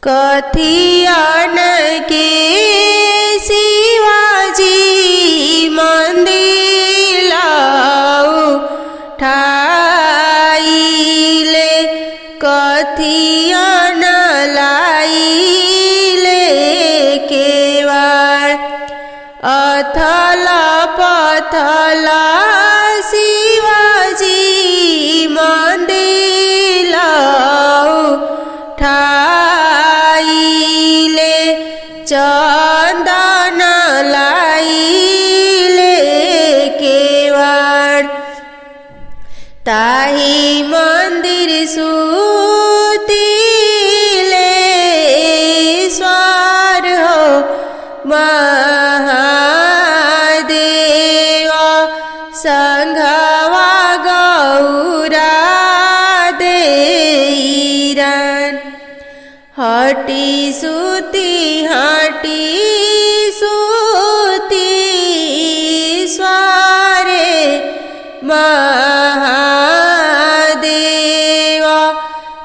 कथियन के शिवाजी मंदिर उठाइले कथियन लाइले केवाड़ अथल पथल शिवाजी मंदिर उठाइले चंदन लाइले केवाड़ ताही मंदिर सुतिले ईश्वर हो महादेव संघवा गौरा देईरन हटी सुती स्वारे महादेव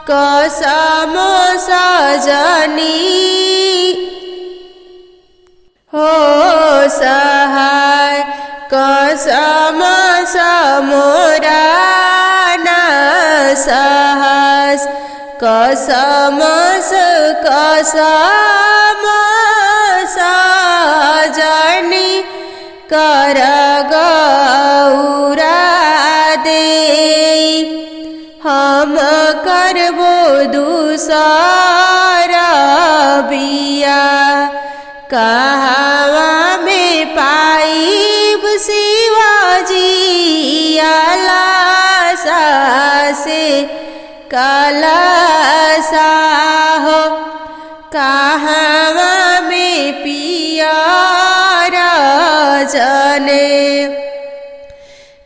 कसम सजनी हो सहाय कसम समोरा न सहस कसम सजनी कर गौरा देई हम करबो दूसरा बिया कहवा में पाइब शिवाजी आलासा से कलासा हो कहवा में पिया जने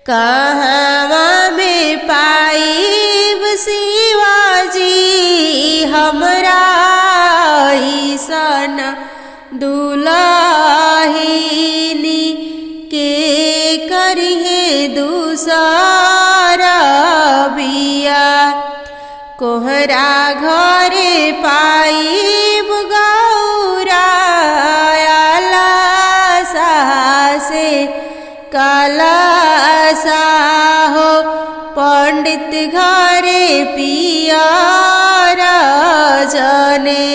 कहवा में पाइब शिवाजी हमरा ईसन दुलाहिनी के करिहे दूसरा बिया कोहरा घरे पाइब गौरा आलासा से कलासा हो पंडित घरे पिया जने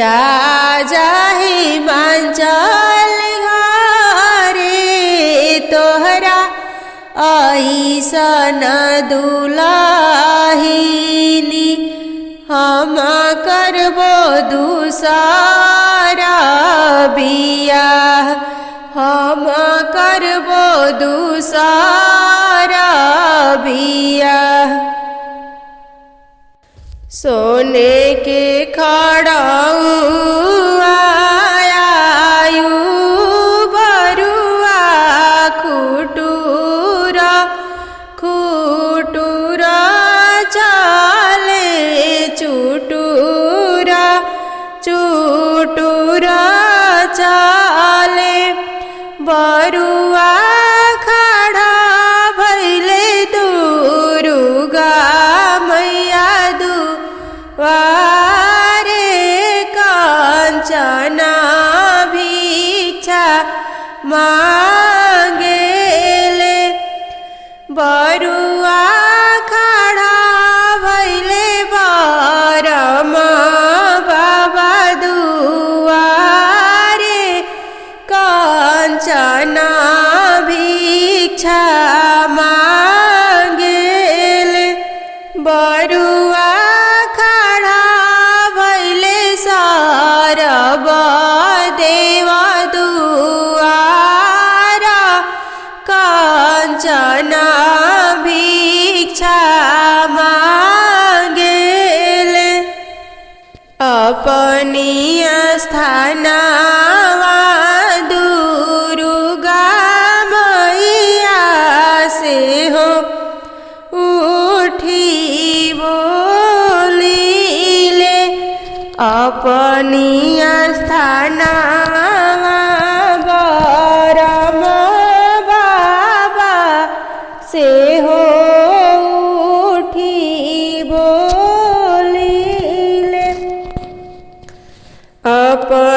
राजा हिमांचल घरे तोहरा ऐसन दुलाहिनी हम करबो दूसरा बिया हम करबो दूसरा बिया सोने के खड़ाऊ बरुआ खुटूरा चाले चुटूरा चाले बरुआ खड़ा भैले दुर्गा मैया दुआरे कांचना भिक्षा मांगेले बरुआ खड़ा भैले बारमा बाबा दुआरे कांचना भिक्षा मांगेले बरुआ खड़ा भैले सारब देवा दुआरा कांचना भिक्षा मांगेले अपनी स्थानवा दुर्गा मैया से हो उठी बोलीले अपनी स्थानवा बरम बाबा से हो उठी बोलीले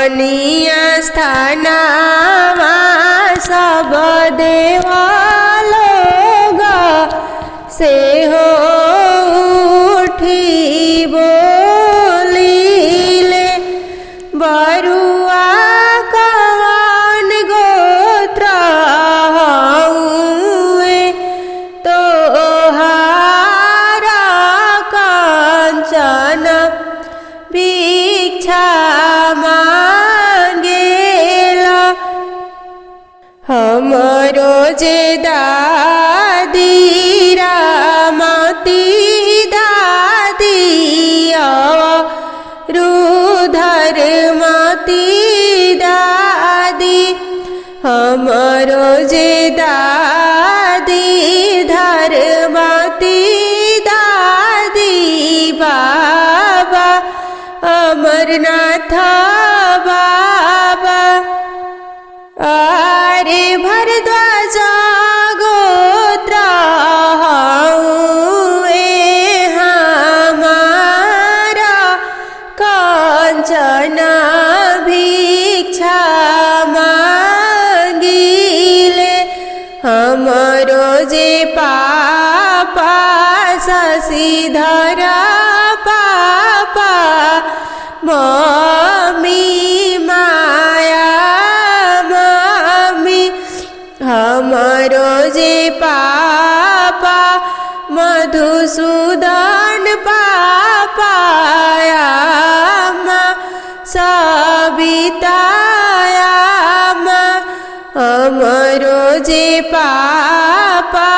अपनी स्थानमा सब देवा लोग से हो उठी बोलिले बरुआ कवन गोत्र हउए तोहारा कंचन भिक्षा मांगेला हमरो जे दादी रामती दादी रुधरमती दादी हमरो जे दादी धर्मती दादी बाबा अमरनाथ बाबा अरे भरद्वाज गोत्र हउए हमारा कंचन भिक्षा मांगिले हमरो जे पापा शशिधर पापा मम्मी माया मम्मी हमरो जे पापा मधुसूदन पापायामा सवितायामा हमरो जे पापा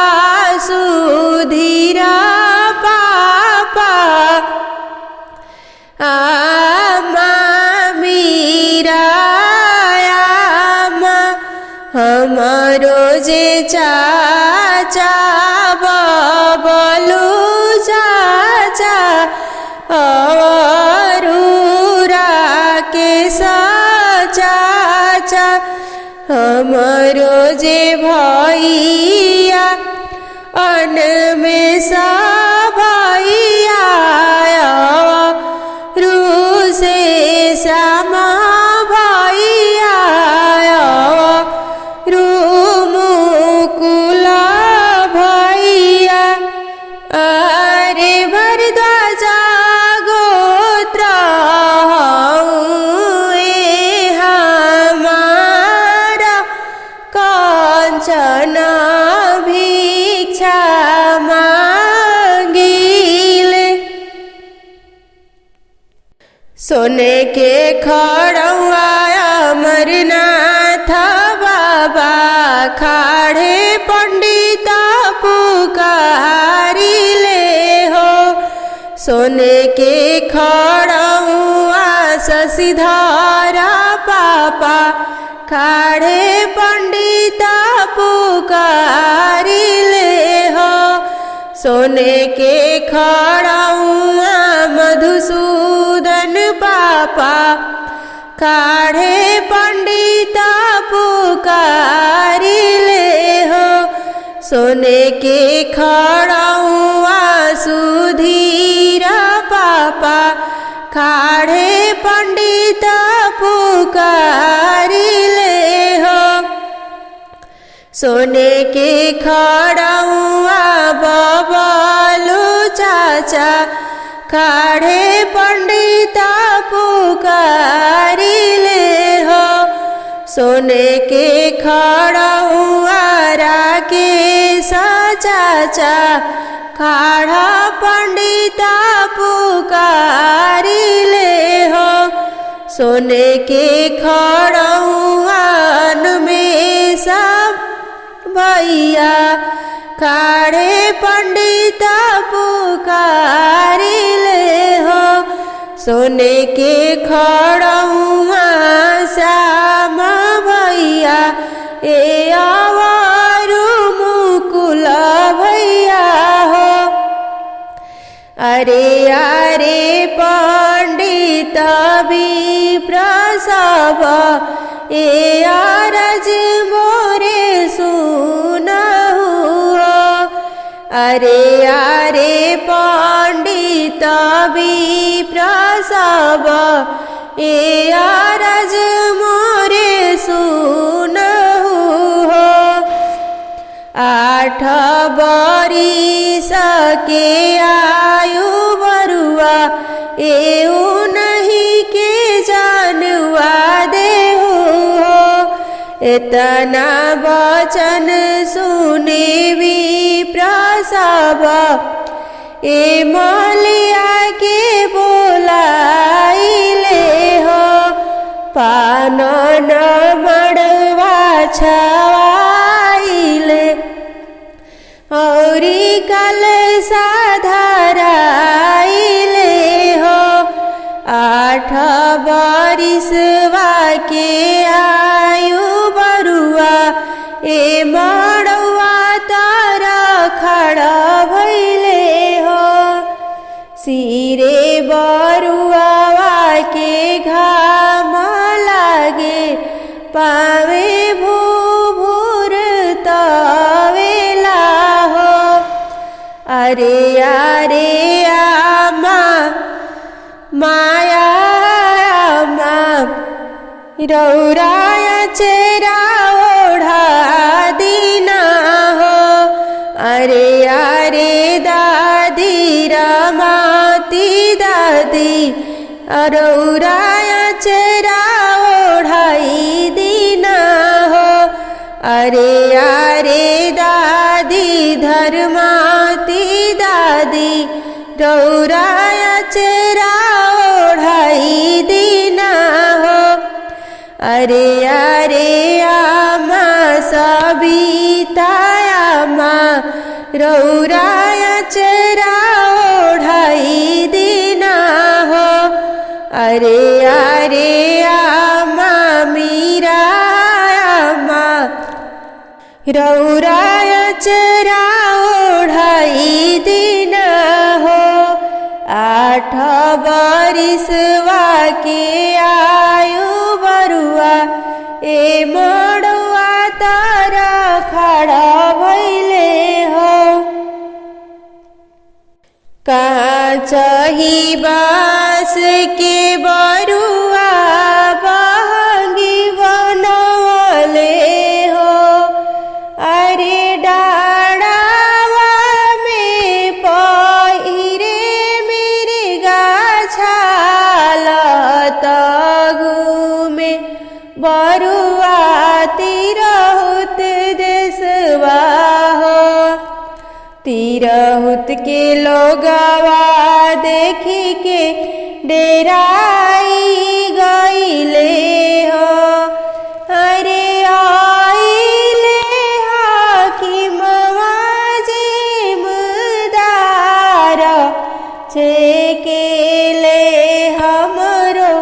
सुधीरा पापा आमा मीरायामा हमरो जे चाचा बबलू चाचा अरूरा के चाचा हमरो जे भैया अनमेषा भैया रूसे श्यामा भैया रूमुकुल भैया अरे भरद्वाज गोत्र हउए हमारा कंचन भिक्षा मांगिले सोने के खड़ुआ अमरनाथ बाबा खाड़े पंडित पुकारिले हो सोने के खड़ुआ शशिधर पापा खाड़े पंडित पुकारिले हो सोने के खड़ुआ मधुसूदन पापा खाड़े पंडित पुकारिले हो सोने के खड़ुआ सुधीर पापा खाड़े पंडित पुकारिले हो सोने के खड़ुआ बबलू चाचा खाड़े पंडित पुकारिले हो सोने के खड़ुआ राकेश चाचा खाड़ा पंडित पुकारिले हो सोने के खड़ुआ में सब भैया खाड़े पंडित पुकारिले हो सोने के खड़ुआ श्याम भैया ए आवारू मुकुल भैया हो अरे अरे पंडित विप्रसव ए आरज मोरे सुनहु अरे अरे पंडित विप्रसव ए आरज मोरे सुनहु हो। 8 बरिस के आयु बरुआ एऊ नहीं के जानवा देहु हो। इतना वचन सुने विप्रसव ए मलिया के बोलाइले हो। पान न मड़वा छवाइले औरी कलशा धराइले हो। 8 बरिसवा के आयु बरुआ ए मड़वा तारा खड़ा भइले हो। सिरे बरुआ के घाम लागे पावे भूभूर तवेला हो। अरे अरे आमा माया आमा रौराया चेरा ओढ़ा दीना हो। अरे अरे दादी रमाती दादी रौराया चेरा ओढ़ाई दीना हो। अरे अरे दादी धर्माती दादी रौराया चेरा ओढ़ाई दीना हो। अरे अरे आमा सबिता आमा रौराया चेरा ओढ़ाई दीना हो। अरे अरे आमा मीरा आमा रौराया चेरा ओढ़ाई दीना हो। 8 बरिसवा के आयु बरुआ ए मड़वा तारा खड़ा भइले हो। काचही बास के बरुआ बहंगी बनवले हो। अरे डाढ़ावा में पहिरे मिर्गा छाल तगु में बरुआ तिरहुत देशवा हो। तिरहुत के लोगवा देखी के डेराई गईले हो। अरे आइले हाकिमवा जिमदार छेकेले हमरो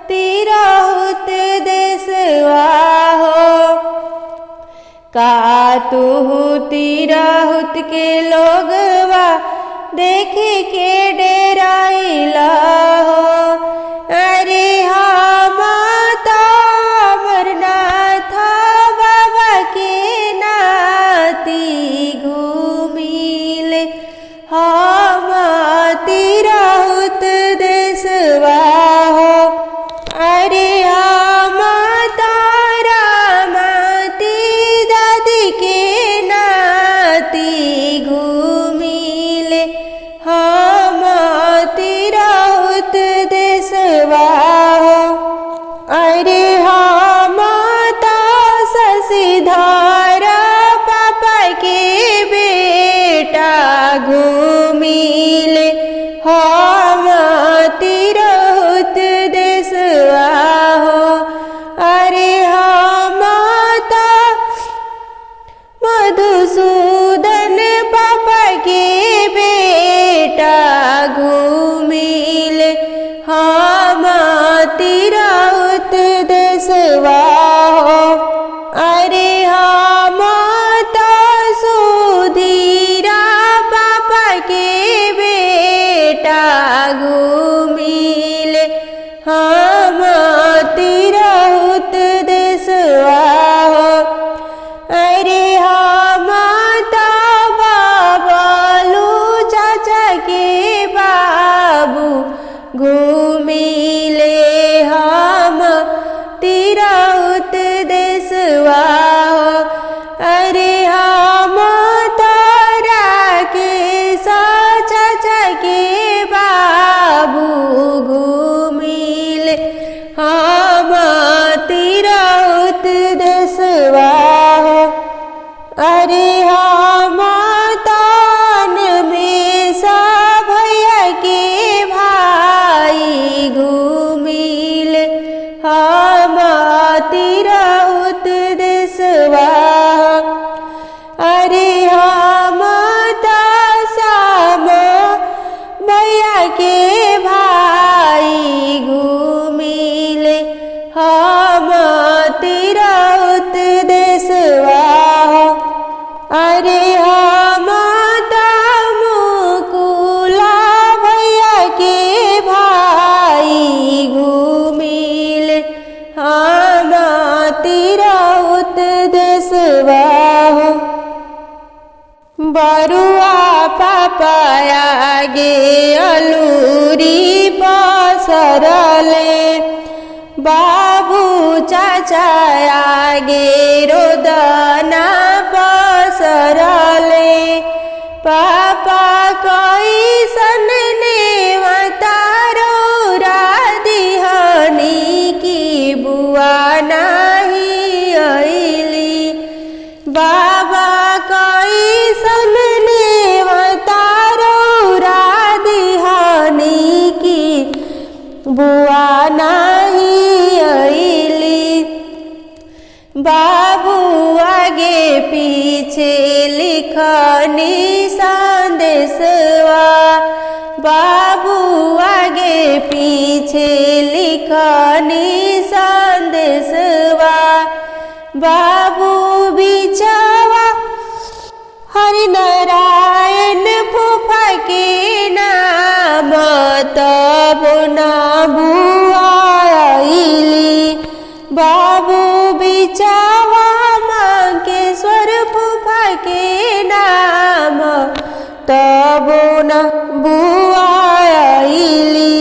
तिरहुत देशवा हो। का तुहु तिरहुत के लोगवा देखे के डेराइला हो। अरे हम तो अमरनाथ बाबा के नाती घूमिले हम तिरहुत देशवा हो। अरे हम तारा माती दादी के नाती घूमिले हम तिरहुत देशवा हो। अरे हम तो शशिधर पापा के बेटा घूमिले हम तिरहुत देशवा हो। अरे हम तो मधुसूदन पापा के बेटा घूमिले हम तिरहुत देशवा हो। अरे हम तो सुधीरा पापा के बेटा घूमिले हम तिरहुत देशवा हो। अरे हम तो बाबलू चाचा के बाबू घूमिले बरुआ पापाया गे अलूरी पसरले बाबू चाचाया गे रोदना पसरले पापा कैसन नेवतारो रादिहनी की बुआ नाही अइली बाबा कैसन नेवतारो रादिहनी की बुआ नाही अइली बाबू आगे पीछे लिखनी संदेशवा बाबू आगे पीछे लिखनी संदेशवा बाबू बिचवा हरिनारायण फूफा के नाम तब न बुआ अइली बाबू बिचवा मंकेश्वर फूफा के नाम तब न बुआ अइली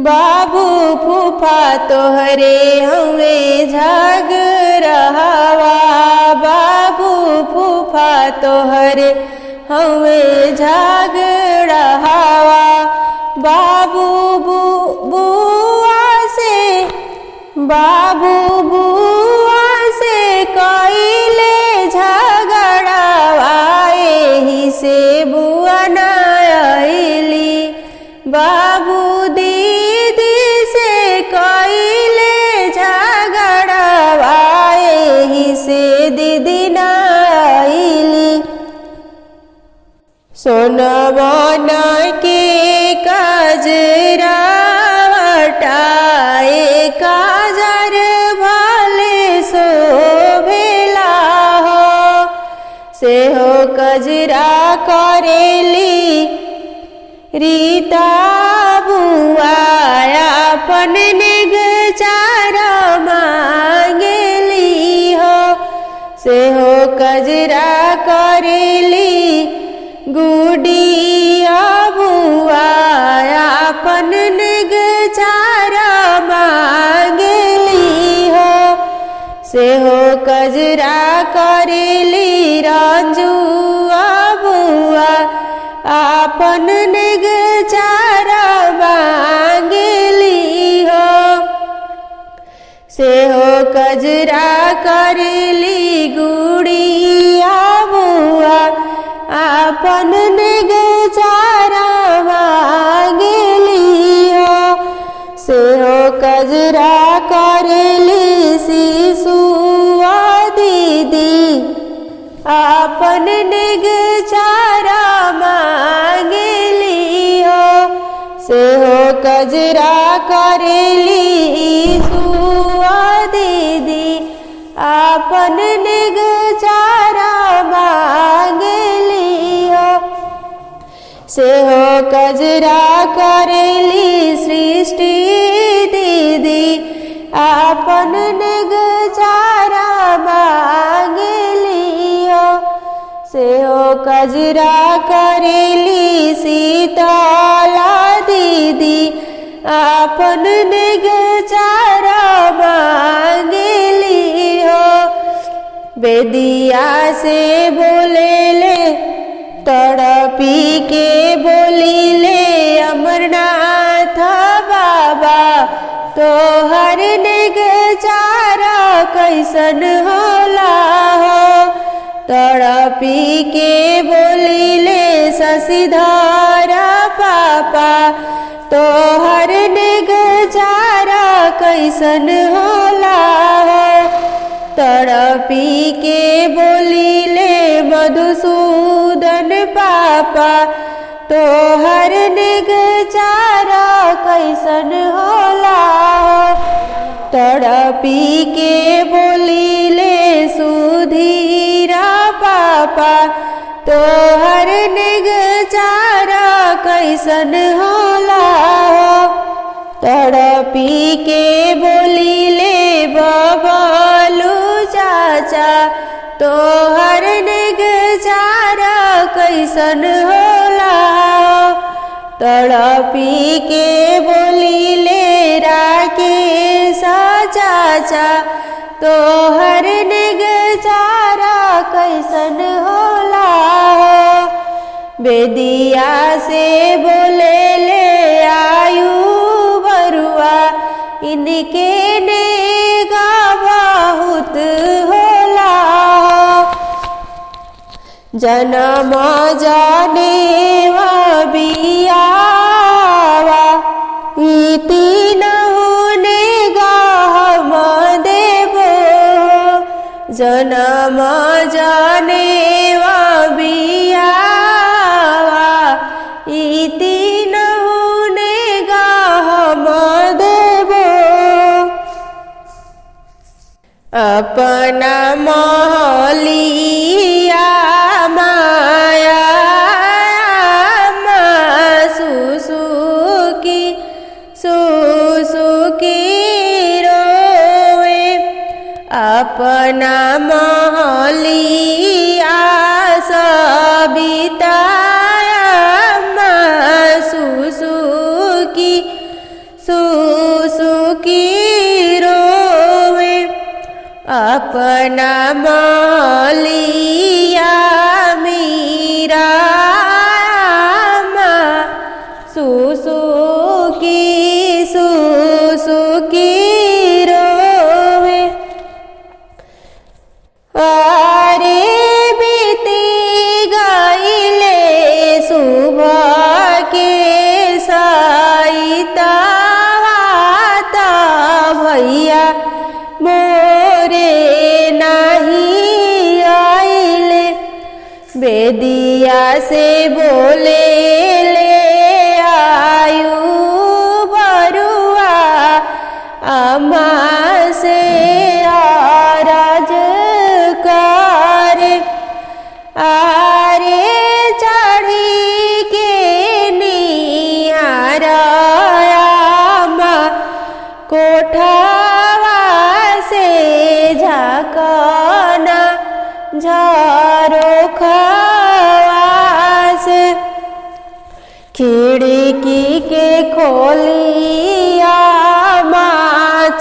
बाबू फूफा तोहरे हमें झगड़ावा बाबू फूफा तोहरे हमें झगड़ावा बाबू बुआ से बाबू बुआ से कइले झगड़ावा एही से बुआ ना अइली बाबू दीदी से कइले झगड़ावा एही से दीदी ना अइली सोनवन के कजरा हटाए काजर भले शोभेला हो से हो कजरा करेली रीता बुआ अपन निगचार मांगेली हो से हो कजरा करेली गुडिया बुआ अपन निगचार मांगेली हो से हो कजरा करेली रंजुआ बुआ अपन निगचार मांगेली हो से हो कजरा करेली गुड़िया बुआ अपन निगचार मांगेली हो से हो कजरा करेली शिशुआ दीदी अपन निगचार मांगेली हो से हो कजरा करेली सुआ दीदी अपन निगचार मांगेली हो से हो कजरा करेली सृष्टि दीदी अपन निगचार मांगेली हो से हो कजरा करेली शीतला दीदी अपन निगचार मांगेली हो बेदिया से बोलेले तड़पी के बोलीले अमरनाथ बाबा तोहर निगचार कैसन होला हो तड़पी के बोलीले शशिधर पापा तोहर निगचार कैसन होला हो तड़पी के बोलीले मधुसूदन पापा तोहर निगचार कैसन होला तड़पी के बोलीले सुधीरा पापा तोहर निगचार कैसन होला तड़पी के बोलीले बबलू चाचा तोहर निगचार कैसन होला। तड़पी के बोली ले राकेश चाचा तोहर निगचारा कैसन होला। बेदिया से बोले ले आयु बरुआ इनके नेगा बहुत होला। जन्म जानेवा बियावा ई तीनों नेगा हम देबो। जन्म जानेवा बियावा ई तीनों नेगा हम देबो। अपना महलिया माया सुसुकी रोवे। अपना महलिया सबिता सुसुकी रोवे। अपना महलिया मीरा सुसुकी रोवे। अरे बीती गईले सुबह के साइतावाता भैया मोरे नहीं आइले। बेदिया से बोले ले आयु बरुआ अम्मा से आरज करे। आरे चढ़ी के निहारयामा कोठावा से झाकना झरोखावा से। खिड़की के खोलिया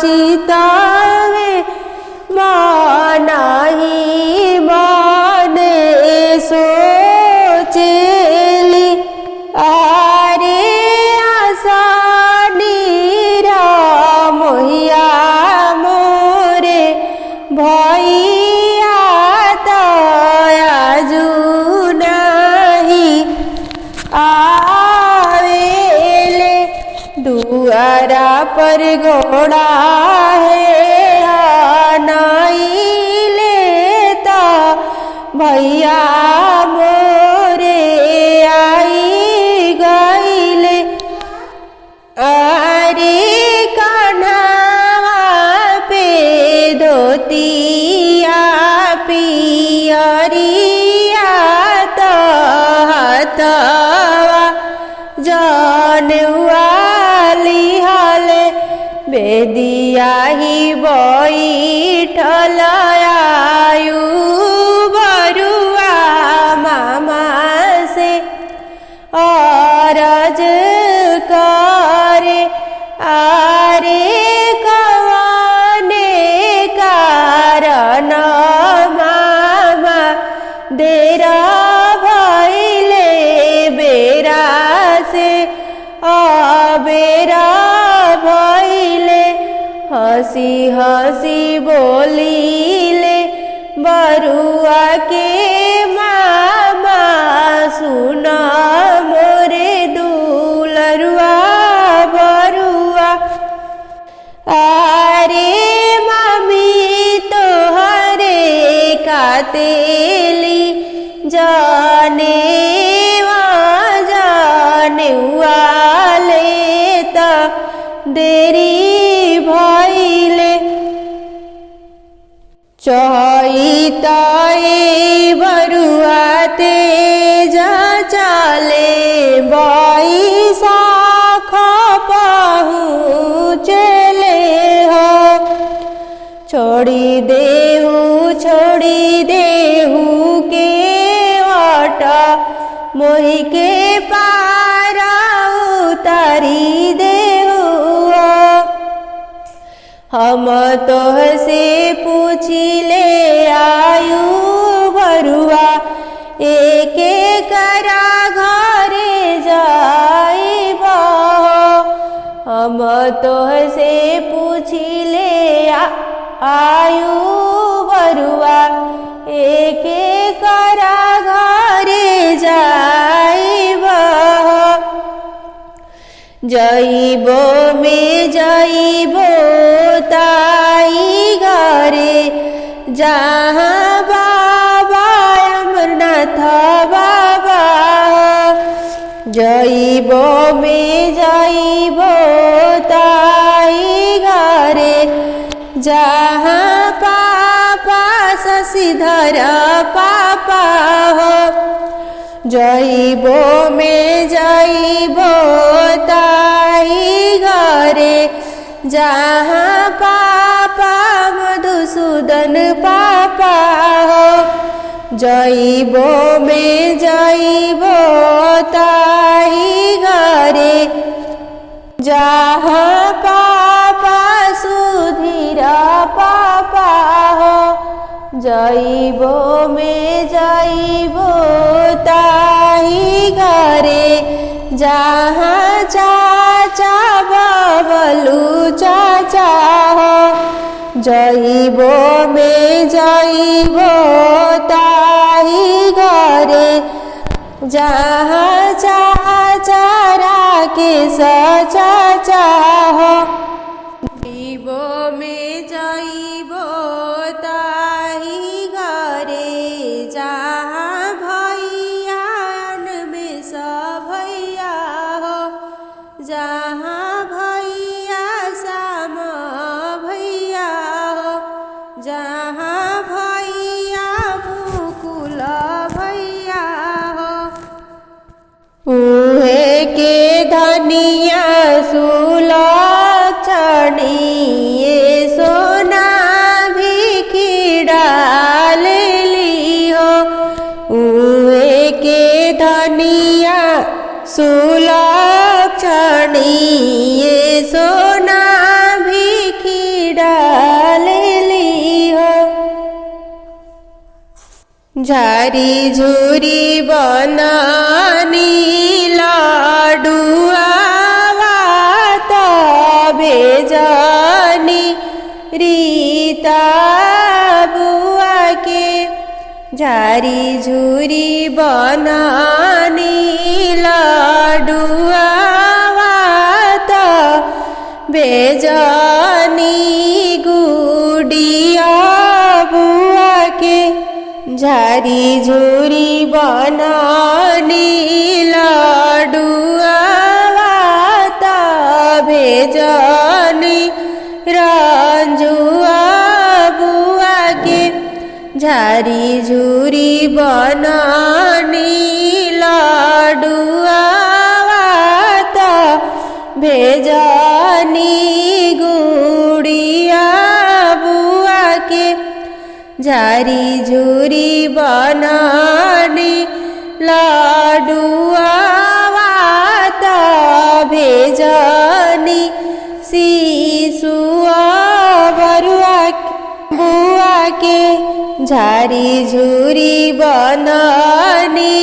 चितावे मनाही मने सोचेली। आरे आसानी मोहिया मोरे भैया तयाजू नहीं आवेले। दुआरा पर घोड़ा है नहीं लेता भैया मोरे आई गईले। अरे कान्हावा पे धोतिया पियरिया तहतवा जनवाली हाले। बेदिया ही बैठल आयु बरुआ मामा से अरज करे। आरे कवने कारण मामा देरा भइले बेरा से अबेरा भइले। हंसी हंसी बोलीले बरुआ के मामा सुना मोरे दुलरुआ बरुआ। आरे मामी तोहरे कातेली जाने वाले ता देरी भइले। चहिताए बरुआ तेजा चाले बैसाख पहुँचले हो। छोड़ी देहू के वाटा के पारा उतारी देहु। हम तोह से पूछिले आयु बरुआ एक करा घरे जाइब। हम तोह से पूछिले आयु बरुआ एक करा घरे जाइब। जाइबो में जाइबो ताई घरे जहाँ बाबा अमरनाथ बाबा। जाइबो में जाइबो ताई घरे जहाँ पापा शशिधर पापा हो। जाइबो में जाइबो ताई घरे जहाँ पापा मधुसूदन पापा हो। जाइबो में जाइबो ताई घरे जहाँ पापा सुधीर पापा हो। जाइबो में जाइबो ताई घरे जहाँ चाचा बबलू चाचा हो। जाइबो में जाइबो ताई घरे जहाँ चाचा राकेश चाचा हो। जाइबो में जाइबो ताई घरे जहाँ भैया में सब भैया हो। जहाँ भैया श्याम भैया हो। जहाँ भैया मुकुल भैया हो। उहे के धनिया सुलक्षणी ये सोना भी डाल ली हो। उहे के धनिया सुलक्षणी ये सोना भी डाल ली हो। झारी झूरी बनानी लाडुआ भेजनी रीता बुआ के। झारी झूरी बनानी लाडुआ भेजनी गुड़िया बुआ के। झारी झूरी बनानी लाडुआ भेजनी रंजुआ बुआ के। झारी झूरी बनानी लाडुआ भेजनी गुड़िया बुआ के। झारी झूरी बनानी लाडुआ भेजनी शिशुआ बरुआ बुआ के। झारी झूरी बनानी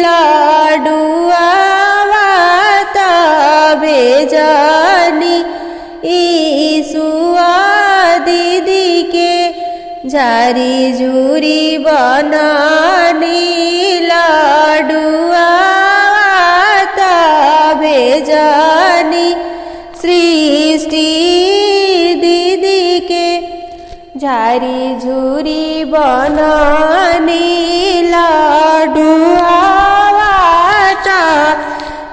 लाडुआ भेजनी ईसुआ दीदी के। झारी झूरी बनानी लाडुआ भेजनी सृष्टि दीदी के। झारी झूरी बनानी लाडुआ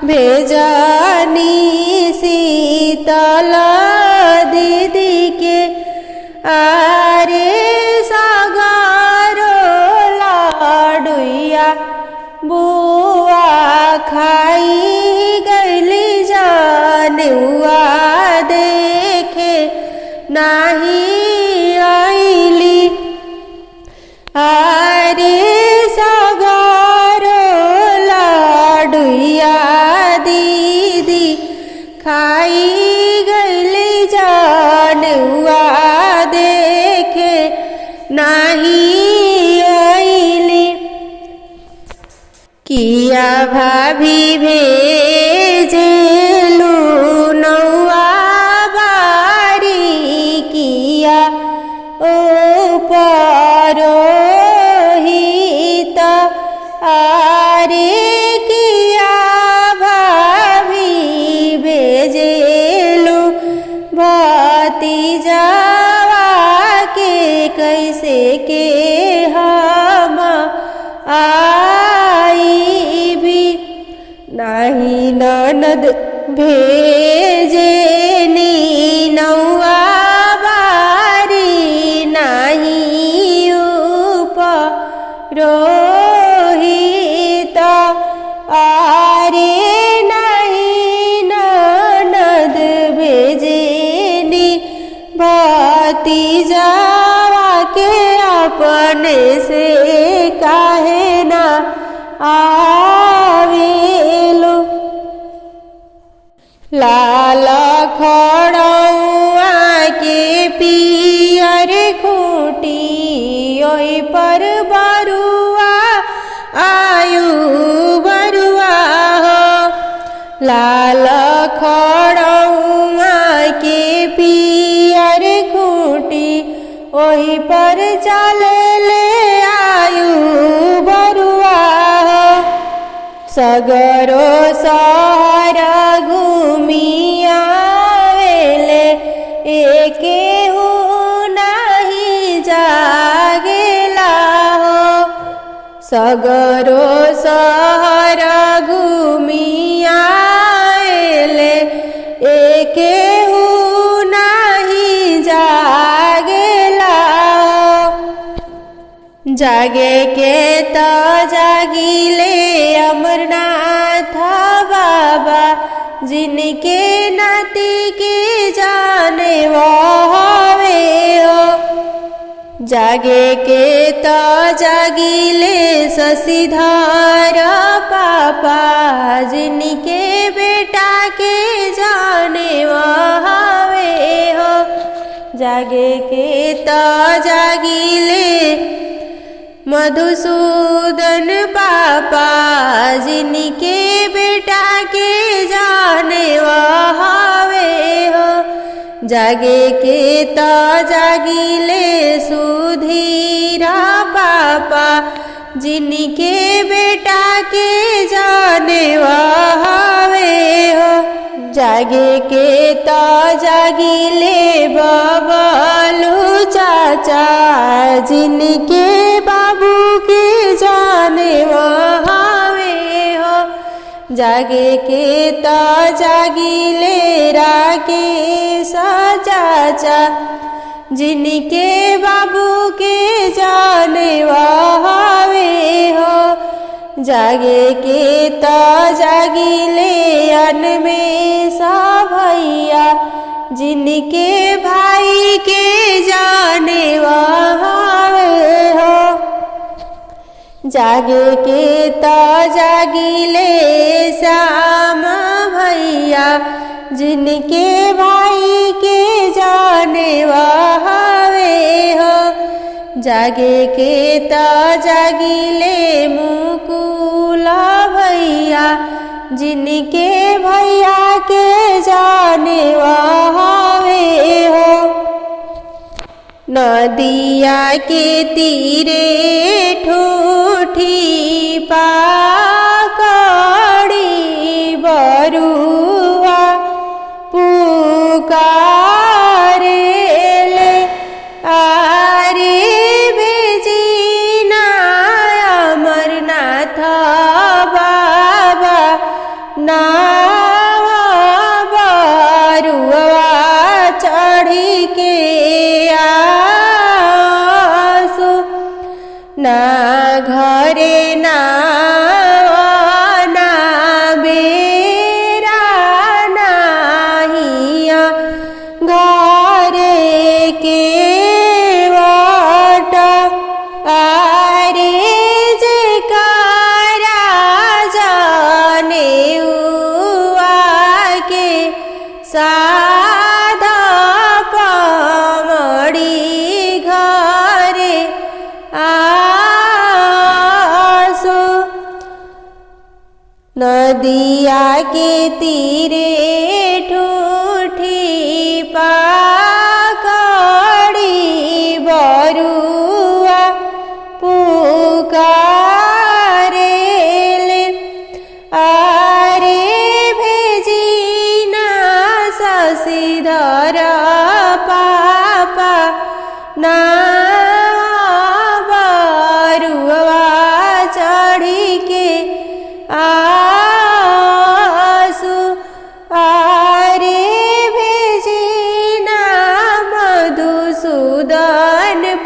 भेजनी शीतल दीदी के। आरे सागरो लाडुया बुआ खाई गईली जानुआ देखे नाही आईली। आरे सागरो गईली जानुआ देखे नहीं आईली। किया भाभी भेजेलू नौआ बारी किया ओ परोहित आरे किया भाभी भेजेलू भतीजावा के कैसे के हम आई भी नहीं ननद भेजेनी नौआ बारी नहीं उपरोहित आरे नहीं ननद भेजेनी भतीजावा के अपने से काहे ना आवेलो। लाल खड़ौआ के पियर खूंटी ओहि पर बरुआ आयु बरुआ हो। लाल खड़ौआ के पियर खूंटी ओहि पर चले ले आयु बरुआ हो। सगरो सहर घूमियावेले एके नहीं जागेला हो। सगरो सहर घूमियावेले एके नहीं जागेला हो। जागे के तो जागिले अमरनाथ बाबा जिनके नाती के जाने वावे हो। जागे के तो जागिले शशिधर पापा जिनके बेटा के जाने वावे हो। जागे के तो जागिले मधुसूदन पापा जिनके बेटा के जाने वावे हो। जागे के तो जागिले सुधीरा पापा जिनके बेटा के जाने वावे हो। जागे के तो जागिले बबलू चाचा जिनके बाबू के जाने वावे हो। जागे के तो जागिले राकेश चाचा जिनके बाबू के जाने वावे हो। जागे के तो जागिले अनमेशा भैया जिनके भाई के जाने वावे हो। जागे के तो जागिले श्याम भैया जिनके भाई के जाने वावे हो। जागे के तो जागिले मुकुला भैया जिनके भैया के जाने वावे हो। नदिया के तीरे ठूठी पाकड़ी बरुआ पुकारेले आरे भेजिना अमरनाथ बाबा नावा बरुआ चढ़ी के आसु ना घरे ना बेरा नाहिया घरे के वाट आरे जयकारा जाने उआ के सा मड़ी घरे आसो। नदिया के तीरे ठूठी पाकड़ी बरुआ पुकारेले। आरे भेजिना शशिधर पापा ना बरुआ चढ़ी के आसु। आरे भेजिना मधुसूदन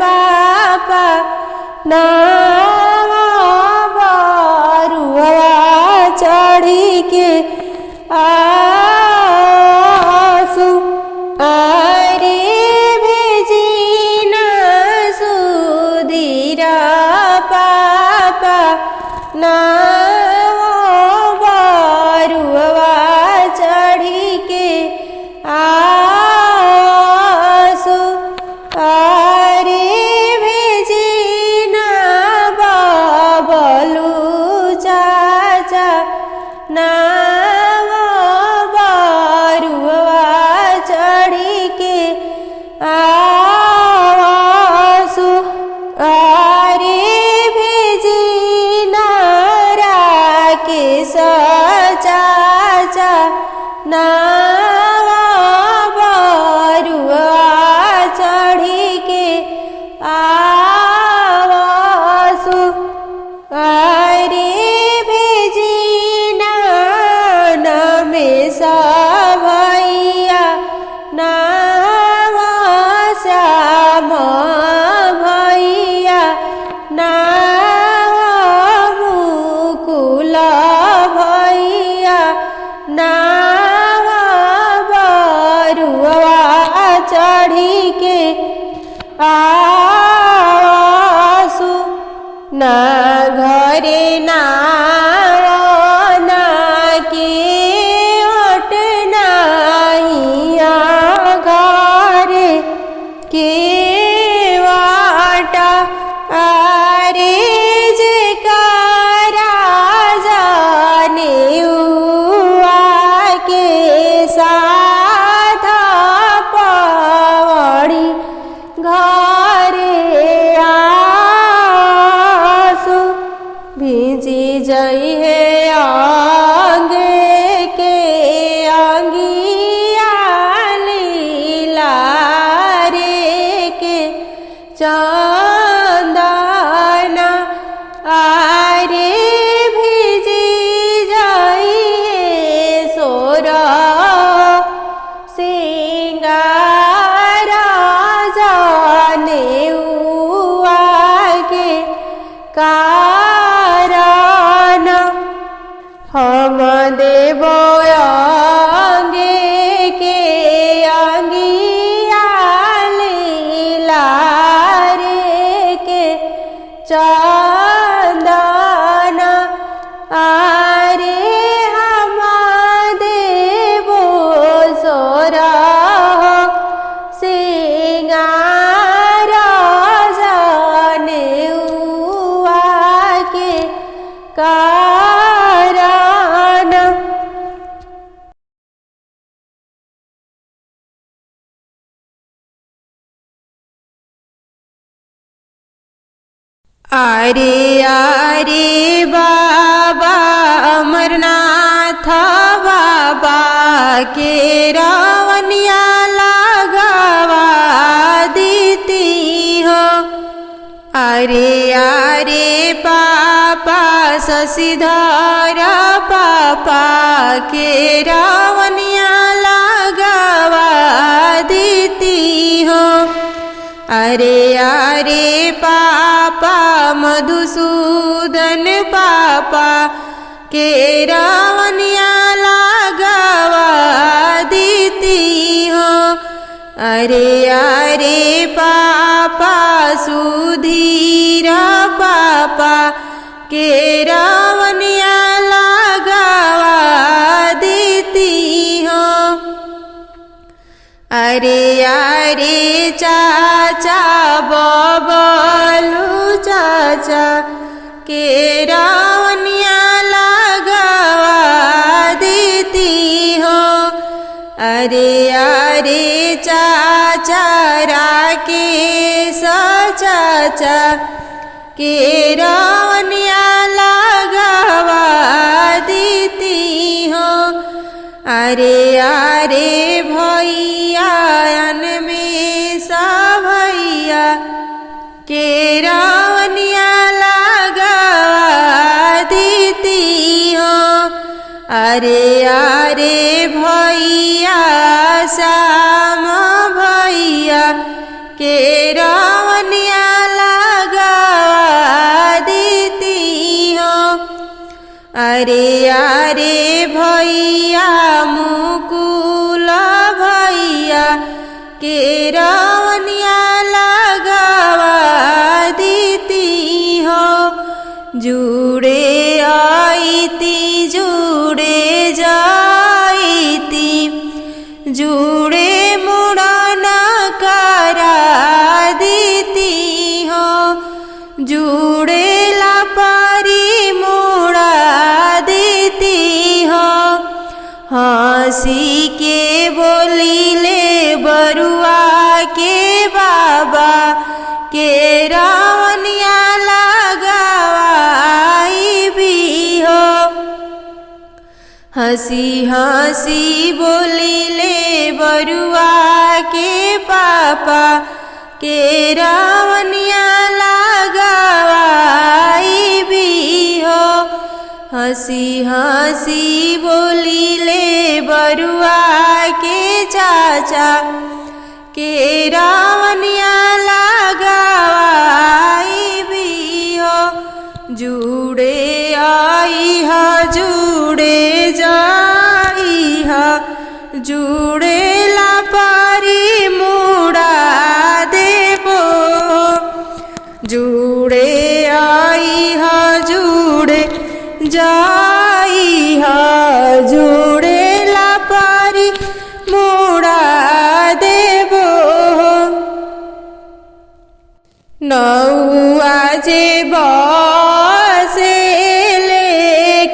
पापा ना बरुआ चढ़ी के आसु। आरे भेजिना सुधीर पापा ना बरुआ चढ़ी के आसु। आरे भेजिना बबलू चाचा ना बरुआ चढ़ी के आसु। आरे भेजिना राकेश चाचा ना बरुआ चढ़ी के आसु। आरे भेजिना नमेश भैया ना श्याम भैया ना मुकुल भैया ना बरुआ चढ़ी के आसु। ना घरे ना के ओट नाहिया घरे के वाटा। आरे जेकारा जाने के साधा पवड़ी घरे आसु। भिजी जई है आंगे के आंगिया लीला रे के चंदना। आरे भिजी जाई सोरा सिंगारा जाने के कारण। हम देव आंगे के आंगिया लीला रे के चंदना। आरे हम देव सोरा सिंगारा जाने के कारण। आरे आरे बाबा अमरनाथ बाबा के रावनिया लगावा देती हो। आरे आरे पापा शशिधर पापा के रावनिया लगावा देती हो। अरे अरे पापा मधुसूदन पापा के रावनिया लगावा देती हो। अरे अरे पापा सुधीर पापा के रावनिया लगावा देती हो। अरे अरे चाचा बबलू चाचा के रावनिया लगावा देती हो। अरे अरे चाचा राकेश चाचा के रावनिया लगावा देती हो। अरे अरे भैया अनमेसा भैया के रावनिया लगावा देती हो। अरे अरे भैया श्याम भैया के रावनिया लगावा देती हो। अरे अरे भैया मुकुल भैया के रावनिया लगावा देती हो। जुड़े आईती जुड़े जाईती जुड़े मुड़न करा देती हो। जुड़े लापारी मुड़ा देती हो। हंसी के बोलीले बरुआ के बाबा के रावनिया लगावाई भी हो। हंसी हंसी बोलीले बरुआ के पापा के रावनिया लगावाई भी हो। हंसी हंसी बोलीले बरुआ के चाचा के रावनिया लगावाई भी हो। जुड़े आई हा जुड़े जाई हा जुड़े लापारी मुड़ा देबो। जुड़े आई हा जुड़े जाई हा जुड़े लापारी मुड़ा देबो। नौआ जे बसेले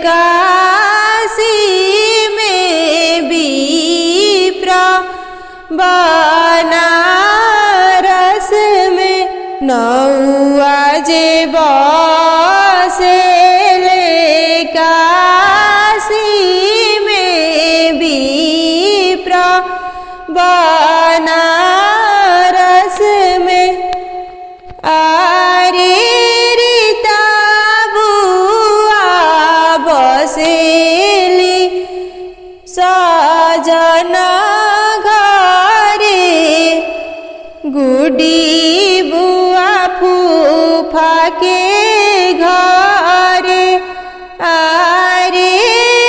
काशी में विप्र बनारस में। नौआ जे बसेले काशी में विप्र बनारस में। अरे रीता बुआ बसेली सजन घरे गुडी बुआ फूफा के घरे। अरे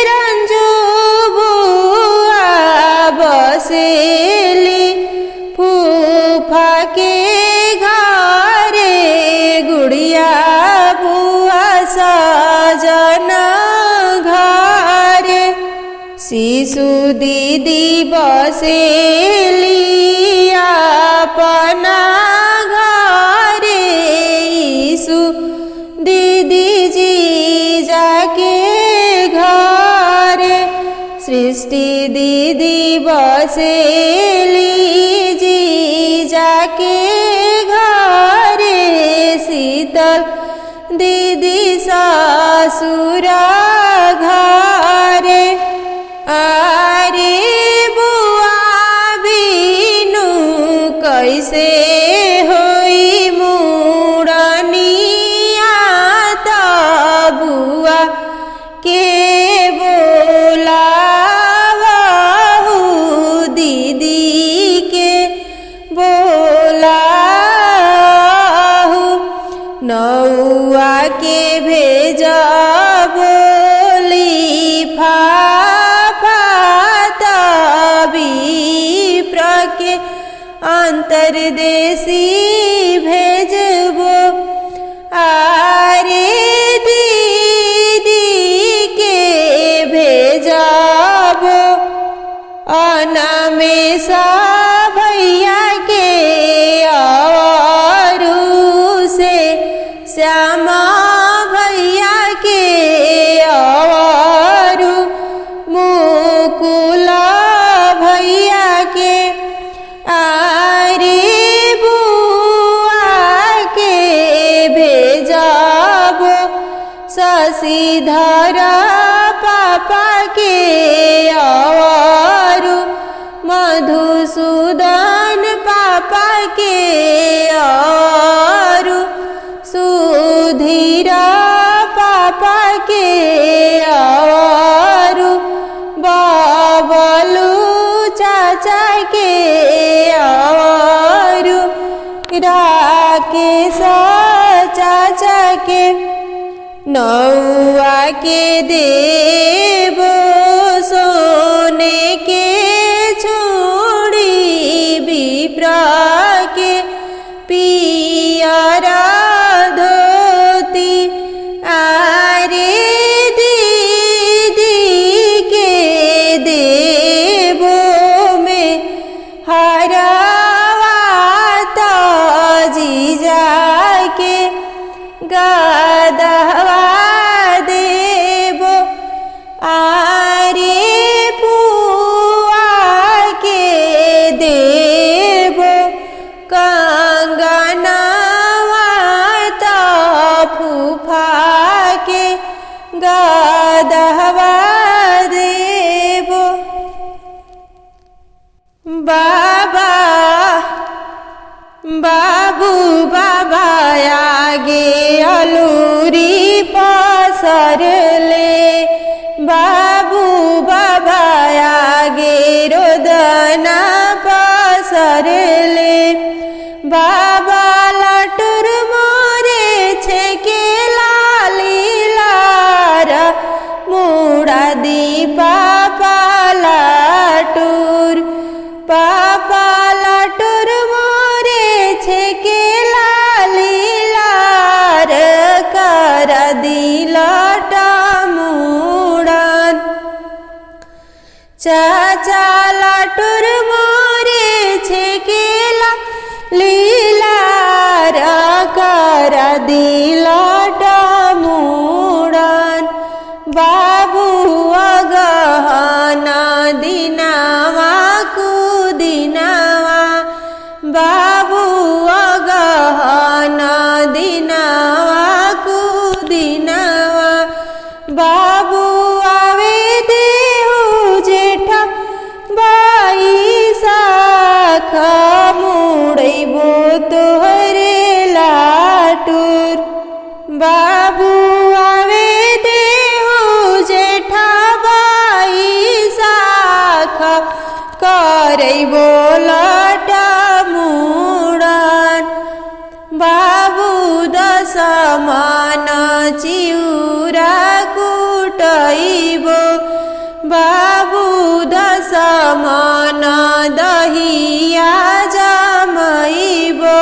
रंजू बुआ बसेली फूफा के घरे गुड़िया बुआ सजन घरे। शिशु दीदी बसेली अपना घरे। ईशु दीदी जी जाके घरे। सृष्टि दीदी बसेली जी जाके घरे। शीतल दीदी ससुर घरे। अरे बुआ बीनू कैसे होई मुड़निया त बुआ के बोलावहु दीदी के बोलावहु। नौआ के भेजबो लिफाफा विप्र के अंतरदेशी भेजबो। आरे दीदी के भेजबो अनामेसा बंशीधर पापा के और मधुसूदन पापा के और सुधीर पापा के और बबलू चाचा के और राकेश चाचा के नौआ के देव सोने के चूड़ी विप्रा के पियरा धोती आरे दीदी के देवों में हरावाता जीजा के गदवा देवो आरे पुआ के देवो कंगनवाता फूफा के गदवा देवो बाबा बाबू बाबा आगे अलूरी पसर ले बाबू बाबा आगे रोदना पसर ले बाबा लटुर मोरे छेके लाली लारा मुड़ा दी पापा लाटुर मोरे छेके लाली लार कर दिलटा मुड़न चाचा लाटुर मोरे छेके लाली लार कर दिलटा मुड़न बाबू अगहना दिनावा कुदिनावा बाबू अगहना दिनावा कुदिनावा बाबू आवे देहु जेठा बाई साख मुड़ैबो तोहरे लाटुर बाबू आवे देहु जेठा बाई साख करैबो लटा मुड़न बाबू दशमान चिउरा कुटैबो बाबू दशमान दहिया जमैबो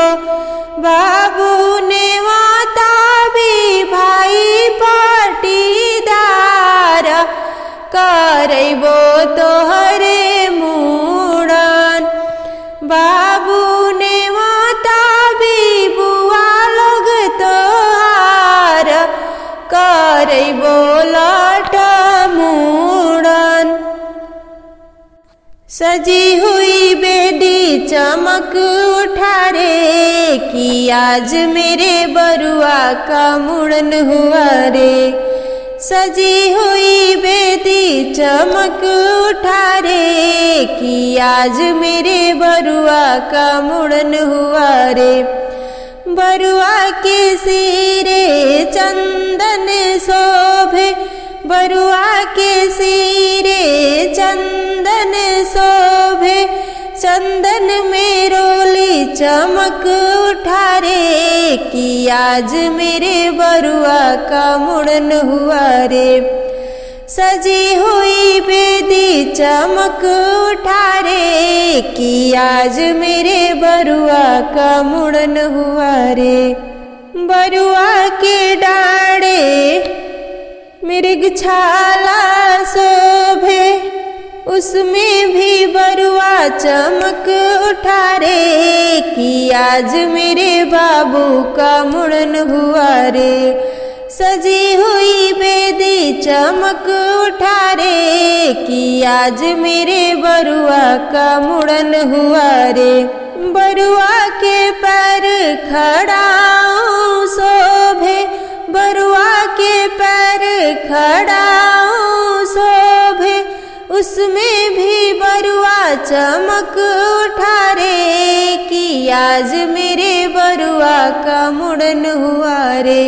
बाबू ने माताबी भाई पाटीदार करैबो तोहरे मुड़न बाबू ने माताबी बुआ लोग तोहार करैबो लटा मुड़न सजी हुई बेदी चमक उठा रे कि आज मेरे बरुआ का मुड़न हुआ रे सजी हुई बेदी चमक उठा रे कि आज मेरे बरुआ का मुड़न हुआ रे बरुआ के सिरे चंदन शोभे बरुआ के सिरे चंदन शोभे चंदन में रोली चमक उठा रे कि आज मेरे बरुआ का मुड़न हुआ रे सजी हुई बेदी चमक उठा रे कि आज मेरे बरुआ का मुड़न हुआ रे बरुआ के डाढ़े मृगछाला शोभे उसमें भी बरुआ चमक उठा रे कि आज मेरे बाबू का मुड़न हुआ रे सजी हुई बेदी चमक उठा रे कि आज मेरे बरुआ का मुड़न हुआ रे बरुआ के पैर खड़ाऊं शोभे बरुआ के पैर खड़ाऊं शोभे, उसमें भी बरुआ चमक उठा रे, कि आज मेरे बरुआ का मुड़न हुआ रे।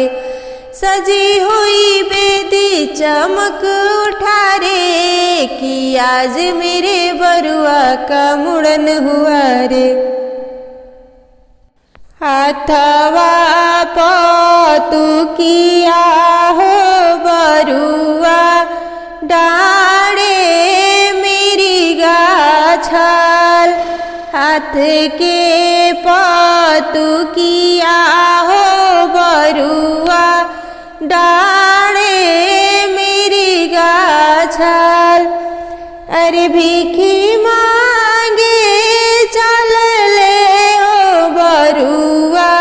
सजी हुई बेदी चमक उठा रे, कि आज मेरे बरुआ का मुड़न हुआ रे। हाथवा पतुकिया हो बरुआ डाढ़े मेरी गाछाल, हाथ के पतुकिया हो बरुआ डाढ़े मेरी गाछाल। अरे भीखी मांगे चल ले हो बरुआ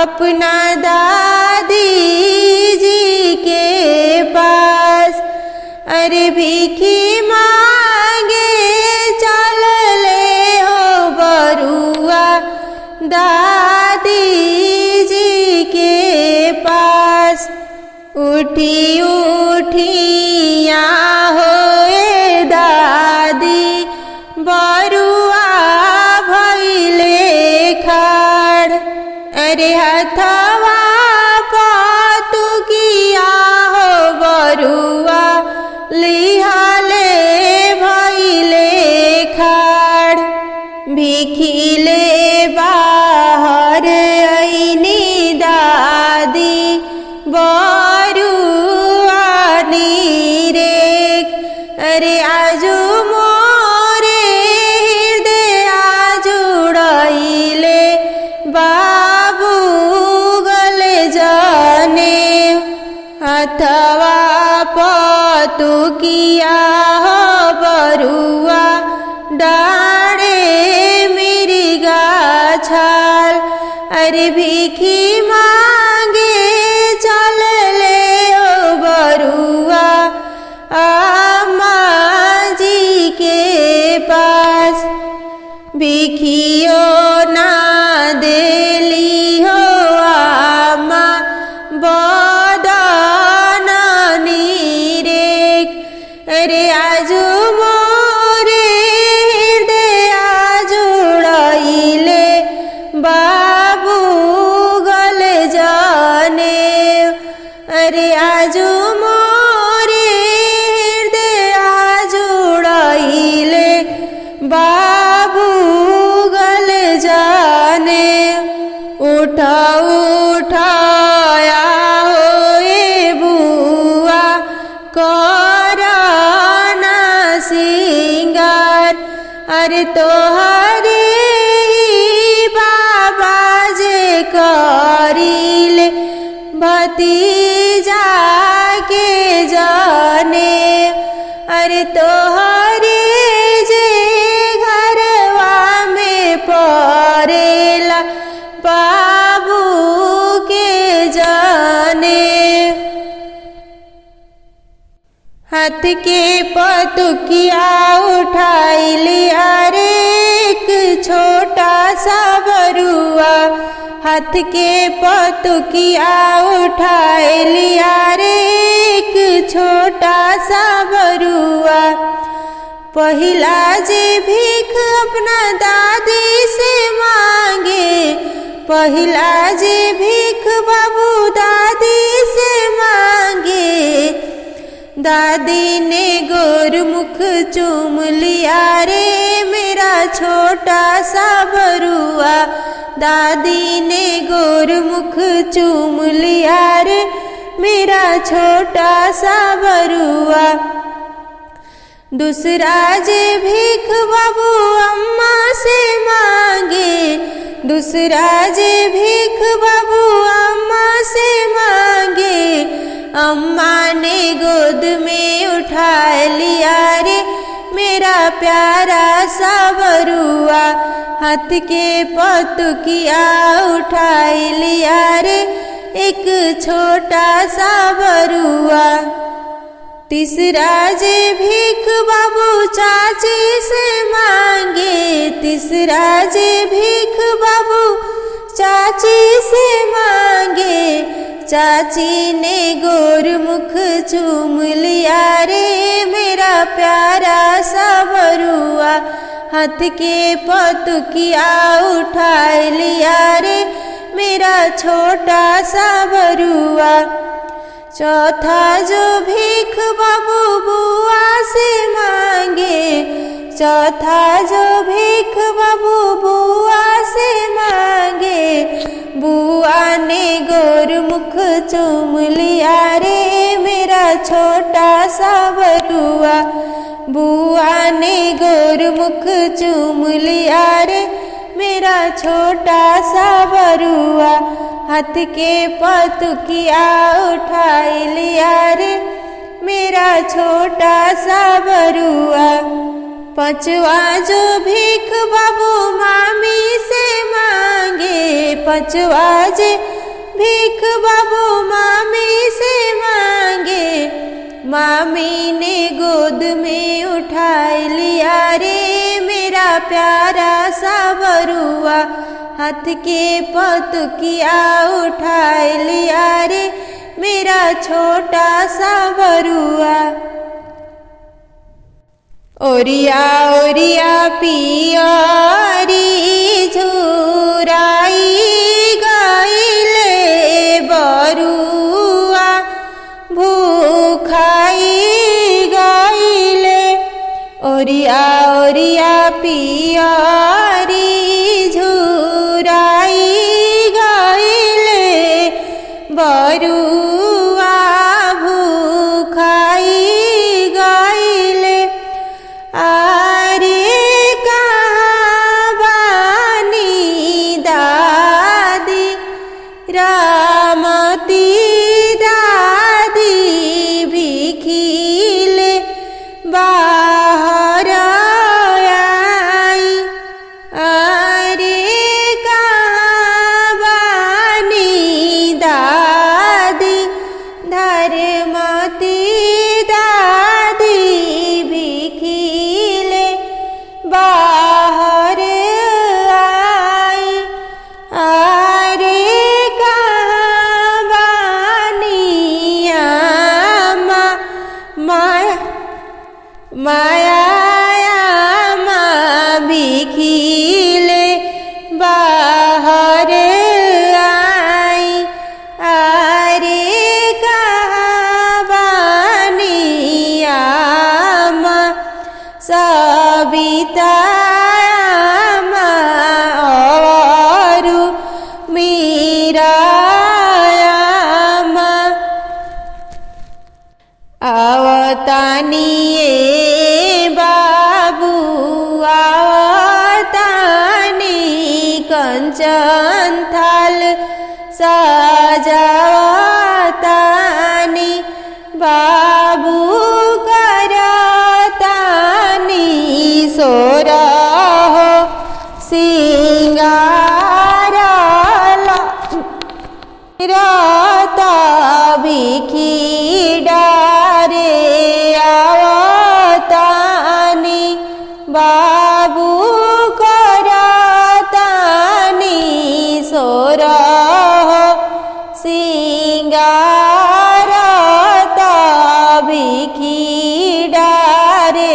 अपना दादी जी के पास। अरे भीखी मांगे चल ले हो बरुआ दादी जी के पास। उठी उठिया होए दादी बरुआ भइले खाड़। अरे हथवा पतुकिया हो बरुआ लिहाले भइले खाड़। भिखिले बाहर आईनी दादी बरुआ नीरेख। अरे आजू मोरे हृदय जुड़ाइले बाबू गले जाने। हथवा पतुकिया हो बरुआ डाढ़े मेरी गाछाल। अरे भीखी मांगे चल ले ओ बरुआ अम्मा जी के पास। भिखियो ना देली हो आमा बदन नीरेख। अरे आजू मोरे हृदय जुड़ाइले बाबू गले जाने। अरे आजू मोरे हृदय जुड़ाइले बाबू गले जाने। उठा उठाया होए बुआ कराना सिंगार। अरे तोहरे बाबा जे करिले भतीजा के जाने। अरे तोहरे जे घरवा में परेला बाबू के जाने। हाथ के पतुकिया उठाई लिया रे एक छोटा सा बरुआ। हाथ के पतुकिया उठाई लिया रे एक छोटा सा बरुआ। पहिला जे भीख अपना दादी से मांगे, पहिला जे भीख बाबू दादी से मांगे। दादी ने गोरमुख चूम लिया रे मेरा छोटा सा बरुआ। दादी ने गोरमुख चूम लिया रे मेरा छोटा सा बरुआ। दूसरा जे भीख बाबू अम्मा से मांगे, दूसरा जे भीख बाबू अम्मा से मांगे। अम्मा ने गोद में उठा लिया रे मेरा प्यारा सा बरुआ। हाथ के पतुकिया उठा लिया रे एक छोटा सा बरुआ। तीसरा जे भीख बाबू चाची से मांगे, तीसरा जे भीख बाबू चाची से मांगे। चाची ने गोरमुख चूम लिया रे मेरा प्यारा सा बरुआ, हाथ के पतुकिया उठा लिया रे मेरा छोटा सा बरुआ। चौथा जो भीख बाबू बुआ से मांगे, चौथा जो भीख बाबू बुआ से मांगे, बुआ ने गोरमुख चूम लिया रे मेरा छोटा सा बरुआ, बुआ ने गोरमुख चूम लिया रे मेरा छोटा सा बरुआ, हाथ के पतुकिया उठा लिया रे मेरा छोटा सा बरुआ। पांचवा जो भीख बाबू मामी से मांगे, पांचवा जे भीख बाबू मामी से मांगे, मामी ने गोद में उठा लिया रे मेरा प्यारा सा बरुआ, हाथ के पतुकिया उठा लिया रे मेरा छोटा सा बरुआ। ओरिया ओरिया पियारी झुराई गाइले बरुआ, भूखाई गाइले। ओरिया ओरिया पियारी झुराई गाइले बरुआ, भूखाई गाइले। आरे कहाँ बानी दादी रामती दादी भिखिले बाहर आई। आरे कहाँ बानी दादी धर्मती दादी भिखिले बाहर आई। आरे कहाँ बानी आमा माया माया माँ भिखिले बाहर आई। आरे कहाँ बानी आमा सबिता और मीरा आवतानिए बाबू आवतानी कंचन थाल सजावतानी, बाबू करतानी सोरहो सिंगार राता भिखी डारे आवतानी, बाबू करतानी सोरहो सिंगारता भिखी डारे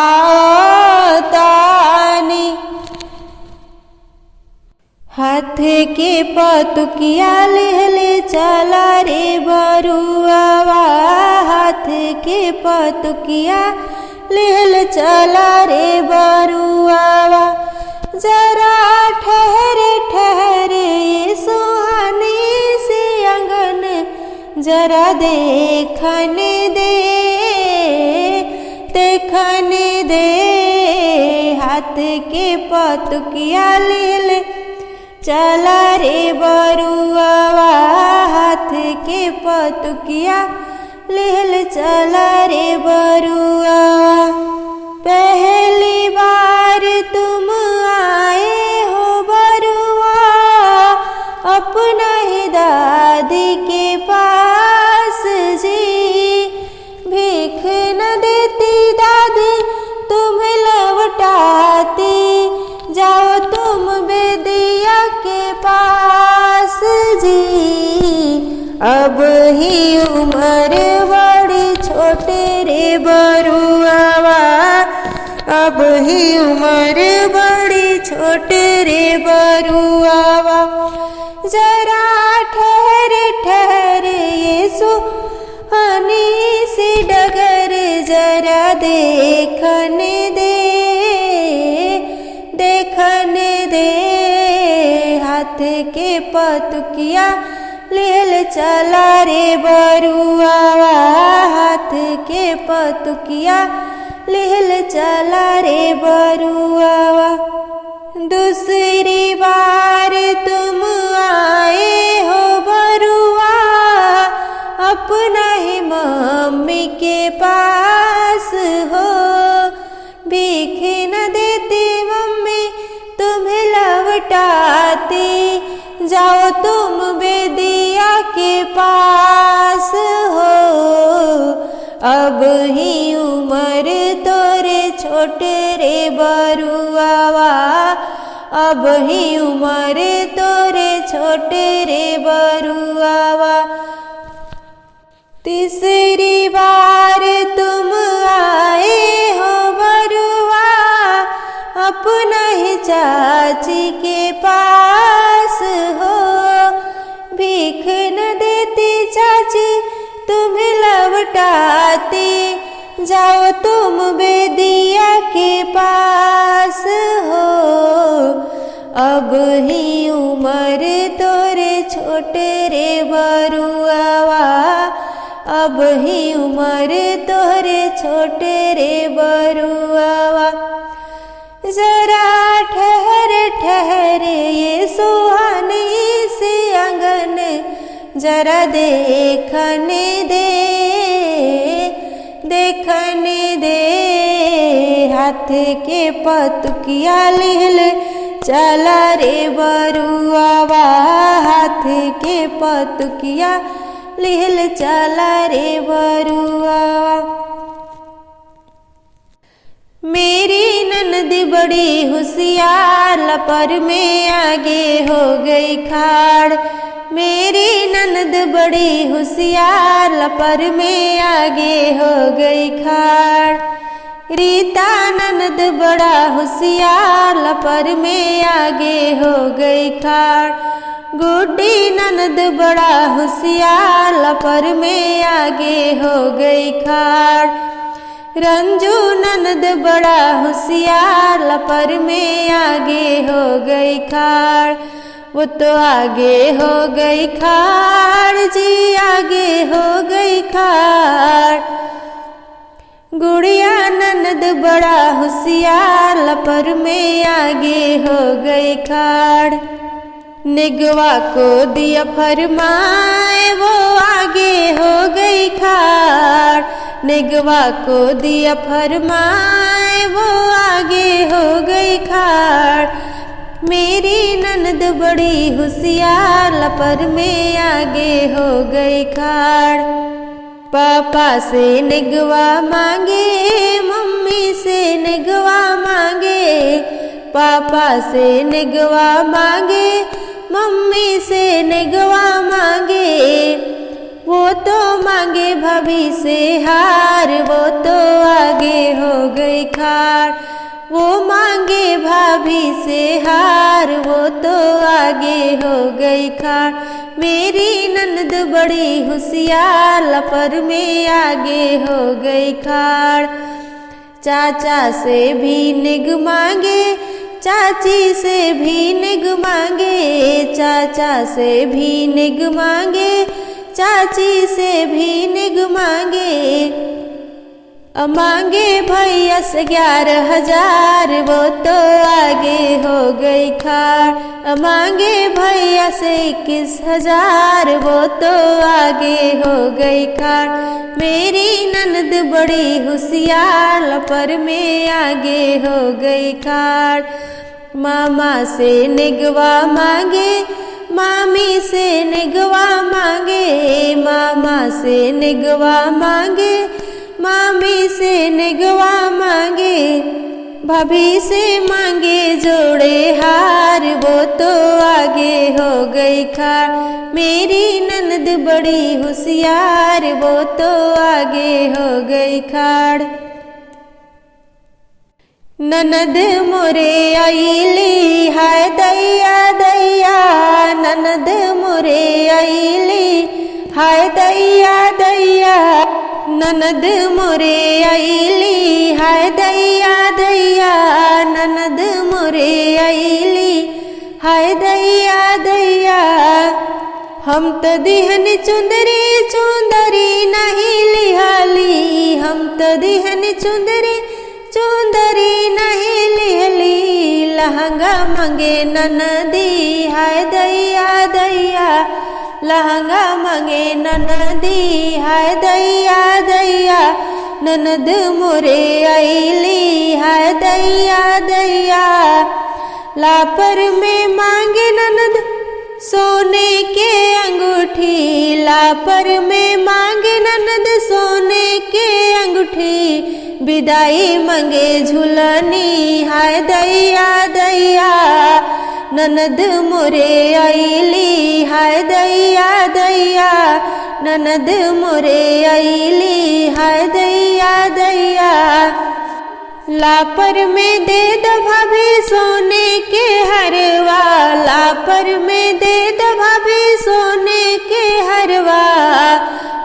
आवतानी। हाथ के पतुकिया लेले चला रे बरुआवा, हाथ के पतुकिया लेले चला रे बरुआवा। जरा ठहरे ठहरे सुहानी से अंगन जरा देखने दे, देखने दे। हाथ के पतुकिया लेले चला रे बरुआवा, हाथ के पतुकिया लेले चला रे बरुआवा। पहली बार तुम आए हो बरुआ अपना ही दादी के पास जी, भीख न देती दादी तुम्हें लौटाती, जाओ तुम बेदिया के पास जी। अब ही उम्र बड़ी छोटे रे बरुआवा, अब ही उम्र बड़ी छोटे रे बरुआवा। जरा ठहर ठहर यीशु हनी सी डगर जरा देखने दे, देखने दे। हाथ के पतुकिया लेल चला रे बरुआवा, हाथ के पतुकिया लेल चला रे बरुआवा। दूसरी बार तुम आए हो बरुआ, अपना ही मम्मी के पास हो। भीख न देती मम्मी तुम्हें लौटाती, जाओ तुम बेदिया के पास हो। अब ही उम्र तोरे छोटे रे बरुआवा, अब ही उम्र तोरे छोटे रे बरुआवा। तीसरी बार तुम आए हो बरुआ, अपना ही चाची के पास हो। भीख न देती चाची तुम्हें लौटाती, जाओ तुम बेदिया के पास हो। अब ही उम्र तोरे छोटे रे बरुआवा, अब ही उम्र तोरे छोटे रे बरुआवा। जरा ठहर ठहर ये सुहानी से आंगन जरा देखने दे, देखने दे। हाथ के पतुकिया लेल चला रे बरुआवा, हाथ के पतुकिया लेल चला रे बरुआवा। मेरी ननद बड़ी होशियार लपर में आगे हो गई खाड़, मेरी ननद बड़ी होशियार लपर में आगे हो गई खाड़। रीता ननद बड़ा होशियार लपर में आगे हो गई खाड़। गुड्डी ननद बड़ा होशियार लपर में आगे हो गई खाड़। रंजू ननद बड़ा होशियार लपर में आगे हो गई खाड़। वो तो आगे हो गई खाड़ जी, आगे हो गई खाड़। गुड़िया ननद बड़ा होशियार लपर में आगे हो गई खाड़। निगवा को दिया फरमाए वो आगे हो गई खाड़। निगवा को दिया फरमाए वो आगे हो गई खाड़। मेरी ननद बड़ी होशियार लपर में आगे हो गई खाड़। पापा से निगवा मांगे, मम्मी से निगवा मांगे। पापा से निगवा मांगे, मम्मी से निगवा मांगे। वो तो मांगे भाभी से हार, वो तो आगे हो गई खाड़। वो मांगे भाभी से हार, वो तो आगे हो गई खाड़। मेरी ननद बड़ी होशियार लपर में आगे हो गई खाड़। चाचा से भी निग मांगे, चाची से भी निग मांगे। चाचा से भी निग मांगे, चाची से भी निग मांगे। मांगे भैया से 11,000, वो तो आगे हो गई खाड़। मांगे भैया से 21,000, वो तो आगे हो गई खाड़। मेरी ननद बड़ी होशियार लपर में आगे हो गई खाड़। मामा से निगवा मांगे, मामी से निगवा मांगे। मामा से निगवा मांगे, मामी से निगवा मांगे। भाभी से मांगे जोड़े हार, होशियार वो तो आगे हो गई खाड़। मेरी ननद बड़ी होशियार वो तो आगे हो गई खाड़। ननद मोरे आईली हाय दैया दैया, ननद मोरे आईली हाय दैया दैया, ननद मोरे आईली हाय दैया दैया, ननद मोरे आईली हाय दैया दैया। हम तो दिहन चुंदरी चुंदरी नहीं लिहाली, हम तो दिहन चुंदरी चुंदरी नहीं लिहली। लहंगा मांगे ननदी हाय दैया दैया, लहंगा मांगे ननदी हाय दैया दैया, ननद मोरे आईली हाय दैया दैया। लापर में मांगे ननद सोने के अंगूठी, लापर में मांगे ननद सोने के अंगूठी। विदाई मांगे झूलनी हाय दैया दैया, ननद मोरे आईली हाय दैया दैया, ननद मोरे आईली हाय दैया दैया। लापर में दे दो भाभी सोने के हरवा, लापर में दे दो भाभी सोने के हरवा।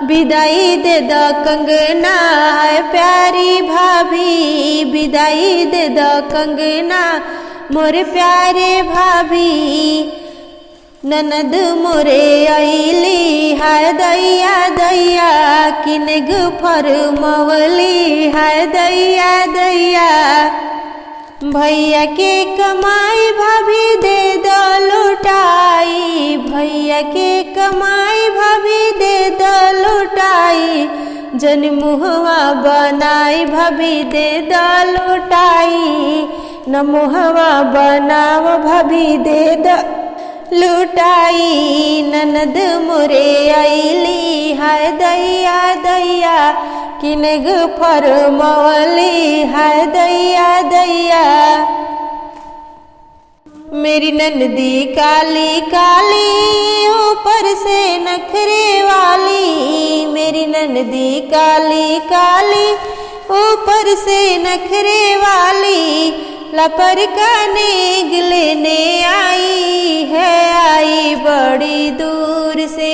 विदाई दे दो कंगना है प्यारी भाभी, विदाई दे दो कंगना मोरे प्यारे भाभी। ननद मोरे आईली हाय दैया दैया, किनग फरमवली हाय दैया दैया। भैया के कमाई भाभी दे दो लुटाई, भैया के कमाई भाभी दे दो लुटाई। जन मुहवा बनाई भाभी दे दो लुटाई, न मुहवा बनाव भाभी दे दो लुटाई। ननद मोरे आईली हाय दैया दैया, किनग फरमवली हाय दैया दैया। मेरी ननदी काली काली ऊपर से नखरे वाली, मेरी ननदी काली काली ऊपर से नखरे वाली। लपर का नेग लेने आई है, आई बड़ी दूर से।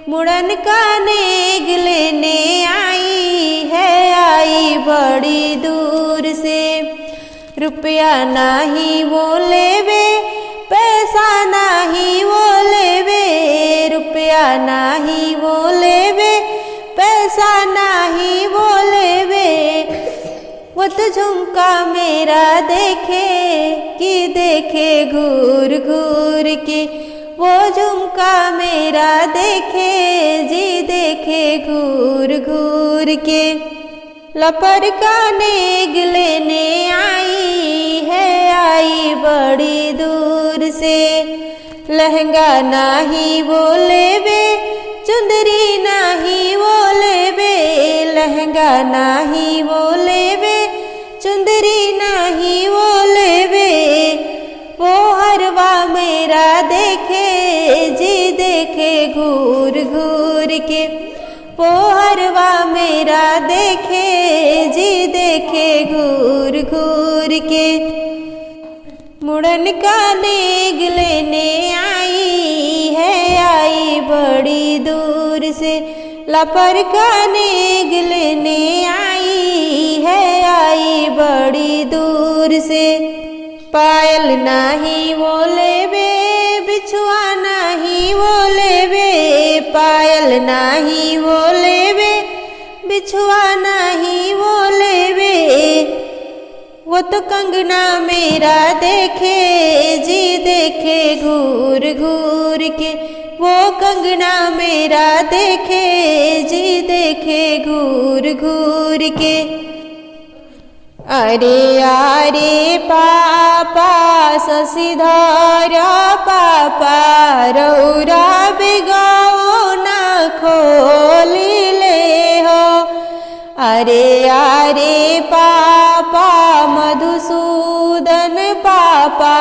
मुड़न का नेग लेने आई है, आई बड़ी दूर से। रुपया नाही वो लेवे, पैसा नाही वो लेवे, रुपया नाही वो लेवे, पैसा नाही वो लेवे। वो तो झुमका मेरा देखे कि देखे घूर घूर के, वो झुमका मेरा देखे जी देखे घूर घूर के। लपर का नेग लेने आई है, आई बड़ी दूर से। लहंगा नाही वो लेवे, चुंदरी नाही वो लेवे, लहंगा नाही वो लेवे, चुंदरी नाही वो लेवे। वो हरवा मेरा देखे जी देखे घूर घूर के, वो हरवा मेरा देखे जी देखे घूर घूर के। मुड़न का नेग लेने आई है, आई बड़ी दूर से। लपर का नेग लेने आई है, आई बड़ी दूर से। पायल नाही वो लेवे, बिछुआ नाही वो लेवे, पायल नाही वो लेवे, बिछुआ नाही वो लेवे। वो तो कंगना मेरा देखे जी देखे घूर घूर के, वो कंगना मेरा देखे जी देखे घूर घूर के। अरे अरे पापा शशिधर पापा, रौरा बिगाओ ना खोली ले हो। अरे अरे पापा मधुसूदन पापा,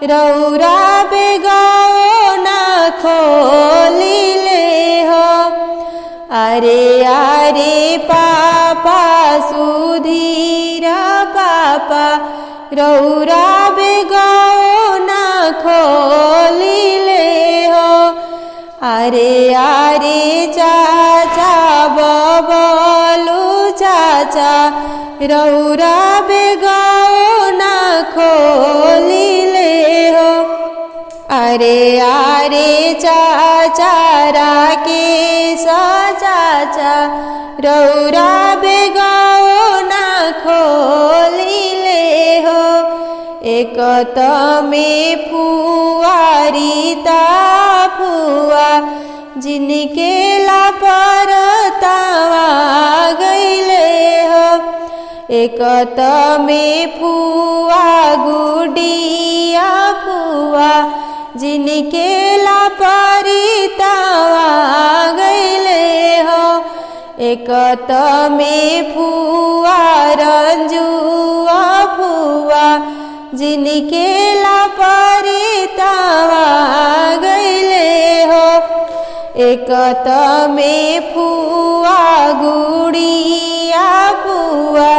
रौरा बेगाओ ना खोली ले हो। अरे अरे पापा सुधीर पापा रौरा बेगाओ ना खोली ले हो। अरे अरे चाचा बबलू चाचा रौरा बेगाओ ना खोली ले हो। अरे अरे चाचा राकेश चाचा रौरा बेगाओ ना खोली ले हो। एक में फुआरीता फुआ जिनके लापर तावा गईले हो। एक में फुआ गुडिया फुआ जिनके लापरी तावा गईले हो। एक में फुआ रंजुआ फुआ जिनके लापरी तावा गईले हो। एक में फुआ गुड़िया फुआ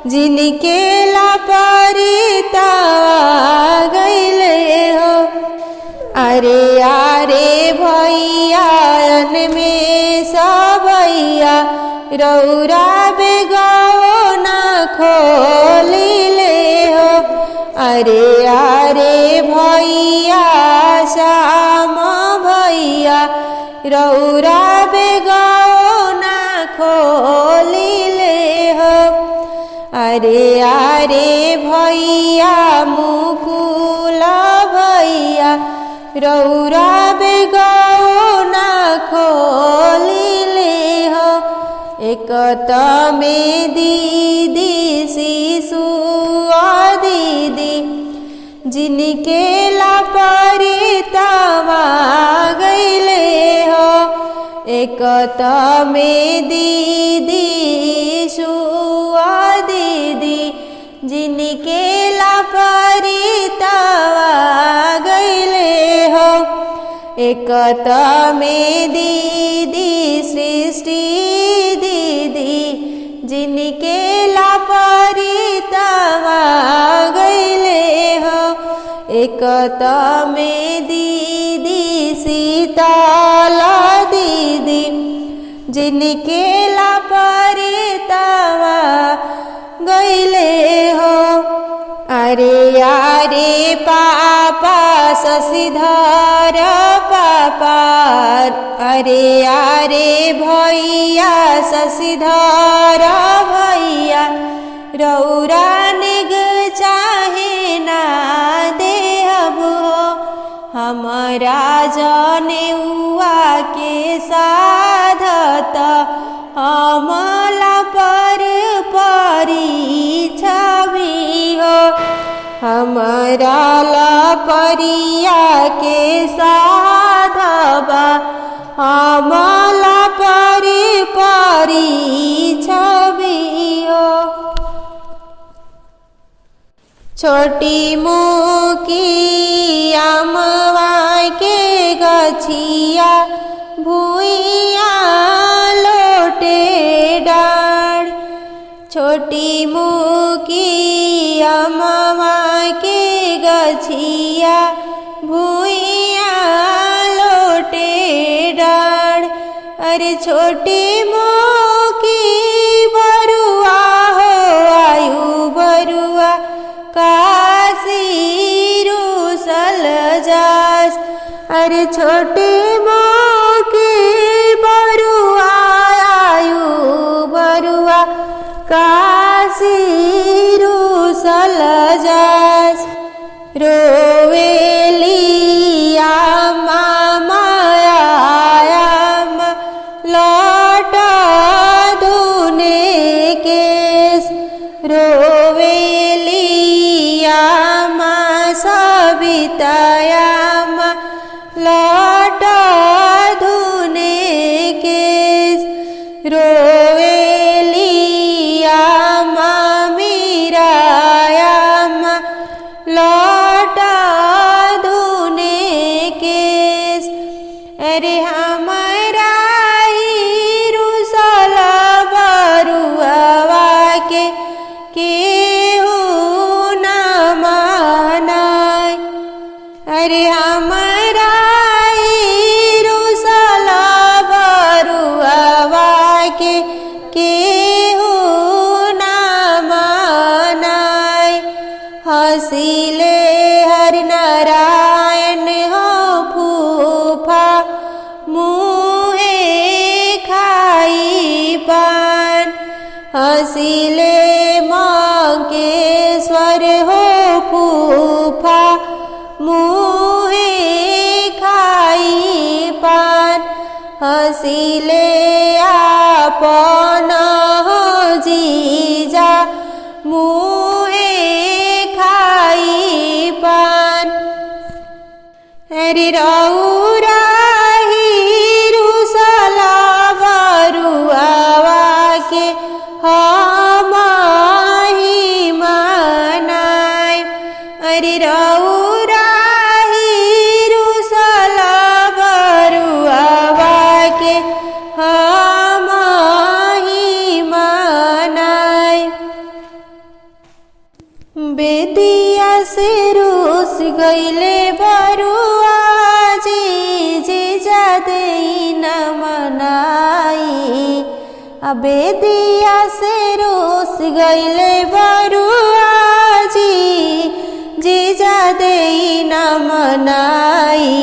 जिनके लापरी तावा गईले हो। अरे अरे भैया में सब भैया रौरा बेगाओ ना खोली ले हो। अरे अरे भैया श्याम भैया रौरा बेगाओ ना खोली ले हो। अरे अरे भैया मुकुल भैया रौरा बेगाओ ना खोली ले हो। एक में दीदी शिशुआ दीदी जिनके लापरी तावा गईले हो। एक में दीदी शुआ दीदी जिनके लापरी तावा गईले हो। एक में दीदी सृष्टि दीदी जिनके लापरी तावा गईले हो। एक में दीदी सीताला दीदी जिनके लापरी तावा गईले हो। अरे अरे पापा शशिधर पापा अरे अरे भैया शशिधर भैया रौरा निग चाहे ना देहब हो। हमारा जनेउआ के साधत हमला पर परी छवि हो। हमारा लपरिया के साधबा हमला परी परी छवि हो। छोटी मुकी अमवा के गछिया भुइया लोटे डाढ़। छोटी मुकी अमवा के गछिया भुइया लोटे डाढ़। अरे छोटी मुकी बरुआ हो आयु बरुआ काशी रूसल जास। अरे छोटी मुकी बरुआ आयु बरुआ काशी रूसल जास। रोवेली आमा माया लौट धुने केस। रोवेली आमा सबितायामा लौट धुने केस। रोवेली आमा मीरायामा लौट अरे हमरा रुसला बरुआवा के केहू ना मनाय। हँसिले हरि नारायण हो फूफा मुँहे खाई पान। हँसिले मंकेश्वर हो फूफा मुँहे खाई पान। हँसिले आपन जीजा मुँहे खाई पान। अरे रौरा रुसला बरुआवा के हम ही मनाय। अरे रौरा रुसला बरुआवा के हम ही मनाय। बेदिया से रूस गईले बरुआ जीजा देई न मनाई। बेदिया से रूस गईले बरुआ जीजा देई न मनाई।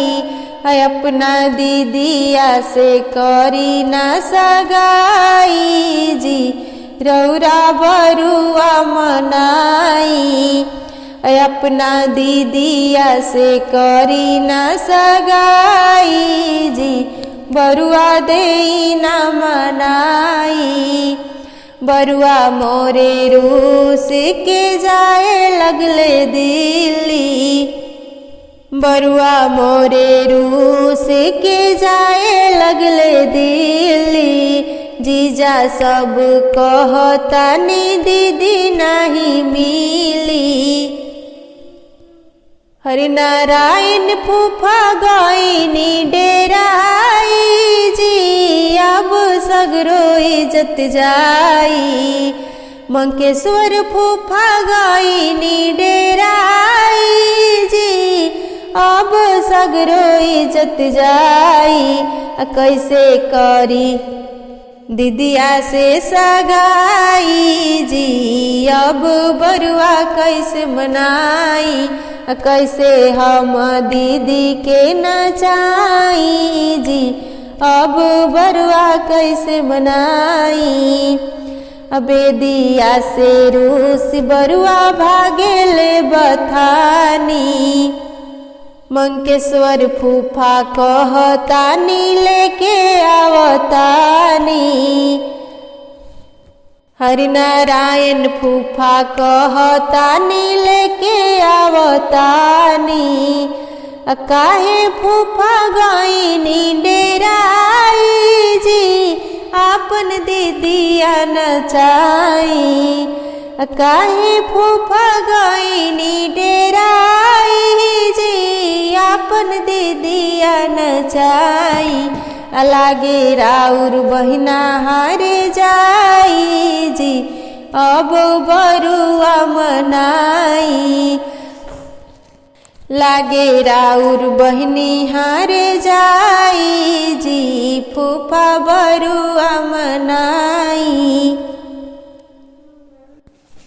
अपना दीदिया से करी न सगाई जी रौरा बरुआ मनाई। अपना दीदिया से करी न सगाई जी बरुआ देई न मनाई। बरुआ मोरे रूस के जाए लगले दिल्ली। बरुआ मोरे रूस के जाए लगले दिल्ली। जीजा सब कहतानी दीदी नहीं मिली। हरि नारायण फूफा गईनी डेराई जी अब सगरो इज्जत जाई। मंकेश्वर फूफा गईनी डेराई जी अब सगरो इज्जत जाई। कैसे करी दीदिया से सगाई जी अब बरुआ कैसे मनाई। कैसे हम दीदी के नचाई जी अब बरुआ कैसे मनाई। बेदिया से रूस बरुआ भागेले बथानी। मंकेश्वर फूफा कहतानी लेके आवतानी। हरि नारायण फूफा कहतानी लेके आवतानी। काहे फूफा गईनी डेराई जी आपन दीदिया नचाई। काहे फूफा गईनी डेराई जी आपन दीदिया नचाई। लागे राउर बहिना हारे जाई जी अब बरुआ मनाई। लागे राउर बहिनी हारे जाई जी फूफा बरुआ मनाई।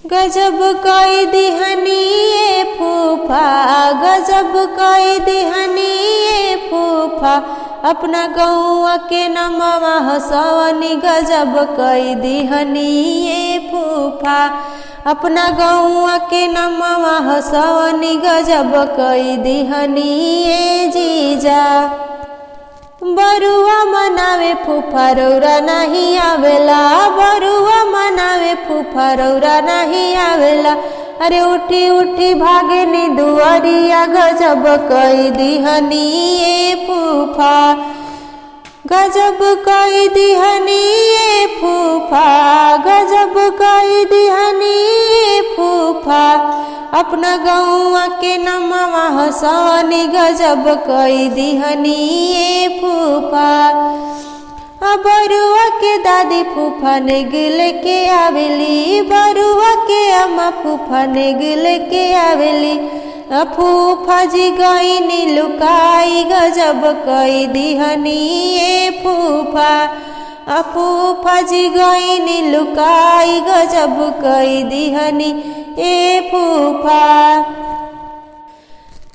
गजब कई दिहनी फूफा गजब कई दिहनी फूफा अपना गौआ के नमवा हसवनी। गजब कई दिहनी फूफा अपना गौआ के नमवा हसवनी। गजब कई दिहनी जीजा बरुआ मनावे फूफा रौरा नहीं आवेला। बरुआ मनावे फूफा रौरा नहीं आवेला। अरे उठी उठी भागेनी दुआरिया गजब कई दिहनी फूफा। गजब कई दिहनी फूफा गजब कई दिहनी फूफा अपना गौआ के नमवा हसवनी। गजब कई दिहनी फूफा। बरुआ के दादी फूफा नेगिल के आवेली। बरुआ के अम्मा फूफा नेगिल के आवेली। फूफा जी गईनी लुकाई गजब कई दिहनी ए फूफा। फूफा जी गईनी लुकाई गजब कई दिहनी ए फूफा।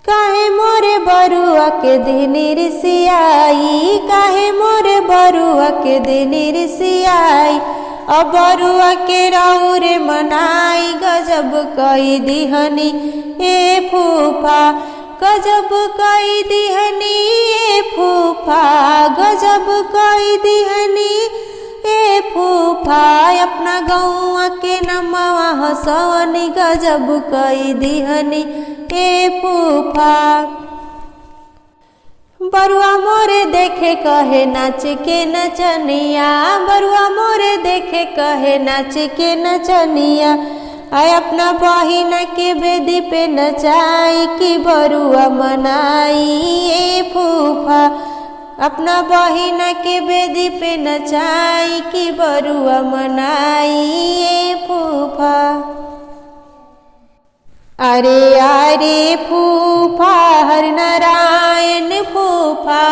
काहे मोरे बरुआ के दिन रिसियाई, काहे मोरे बरुआ के दिन रिसियाई। अब बरुआ के रौरे मनाई गजब कई दिहनी ए फूफा। गजब कई दिहनी ए फूफा, गजब कई दिहनी ए फूफा। अपना गौआ के नमवा हसवनी गजब कई दिहनी ए फूफा। बरुआ मोरे देखे कहे नाच के नचनिया, बरुआ मोरे देखे कहे नाच के नचनिया। आय अपना बहिन के बेदी पे नचाई कि बरुआ मनाई ए फूफा। अपना बहिन के बेदी पे नचाई कि बरुआ मनाई ए फूफा। अरे अरे फूफा हर नारायण फूफा,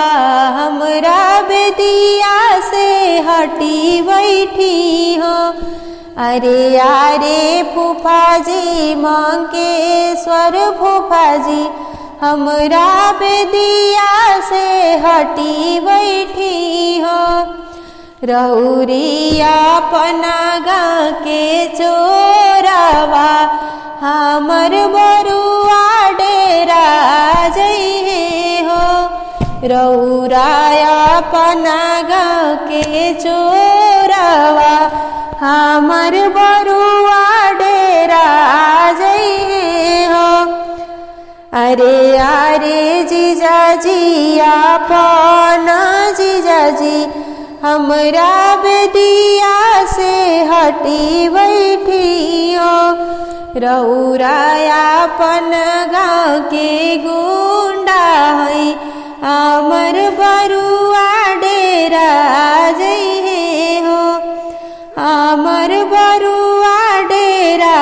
हमरा बेदिया से हटी बैठी हो। अरे अरे फूफा जी मंकेश्वर फूफा जी, हमरा बेदिया से हटी बैठी हो। रौरिया अपना गाँव के चोरावा, हमर बरुआ डेरा जइहे हो। रौराया अपना गाँव के चोरावा, हमर बरुआ डेरा जइहे हो। अरे अरे जीजाजी अपन जीजाजी, हमरा बेदिया से हटी बैठी हो। रौराया अपन गाँव के गुंडा है, हमर बरुआ डेरा जइहे हो। हमर बरुआ डेरा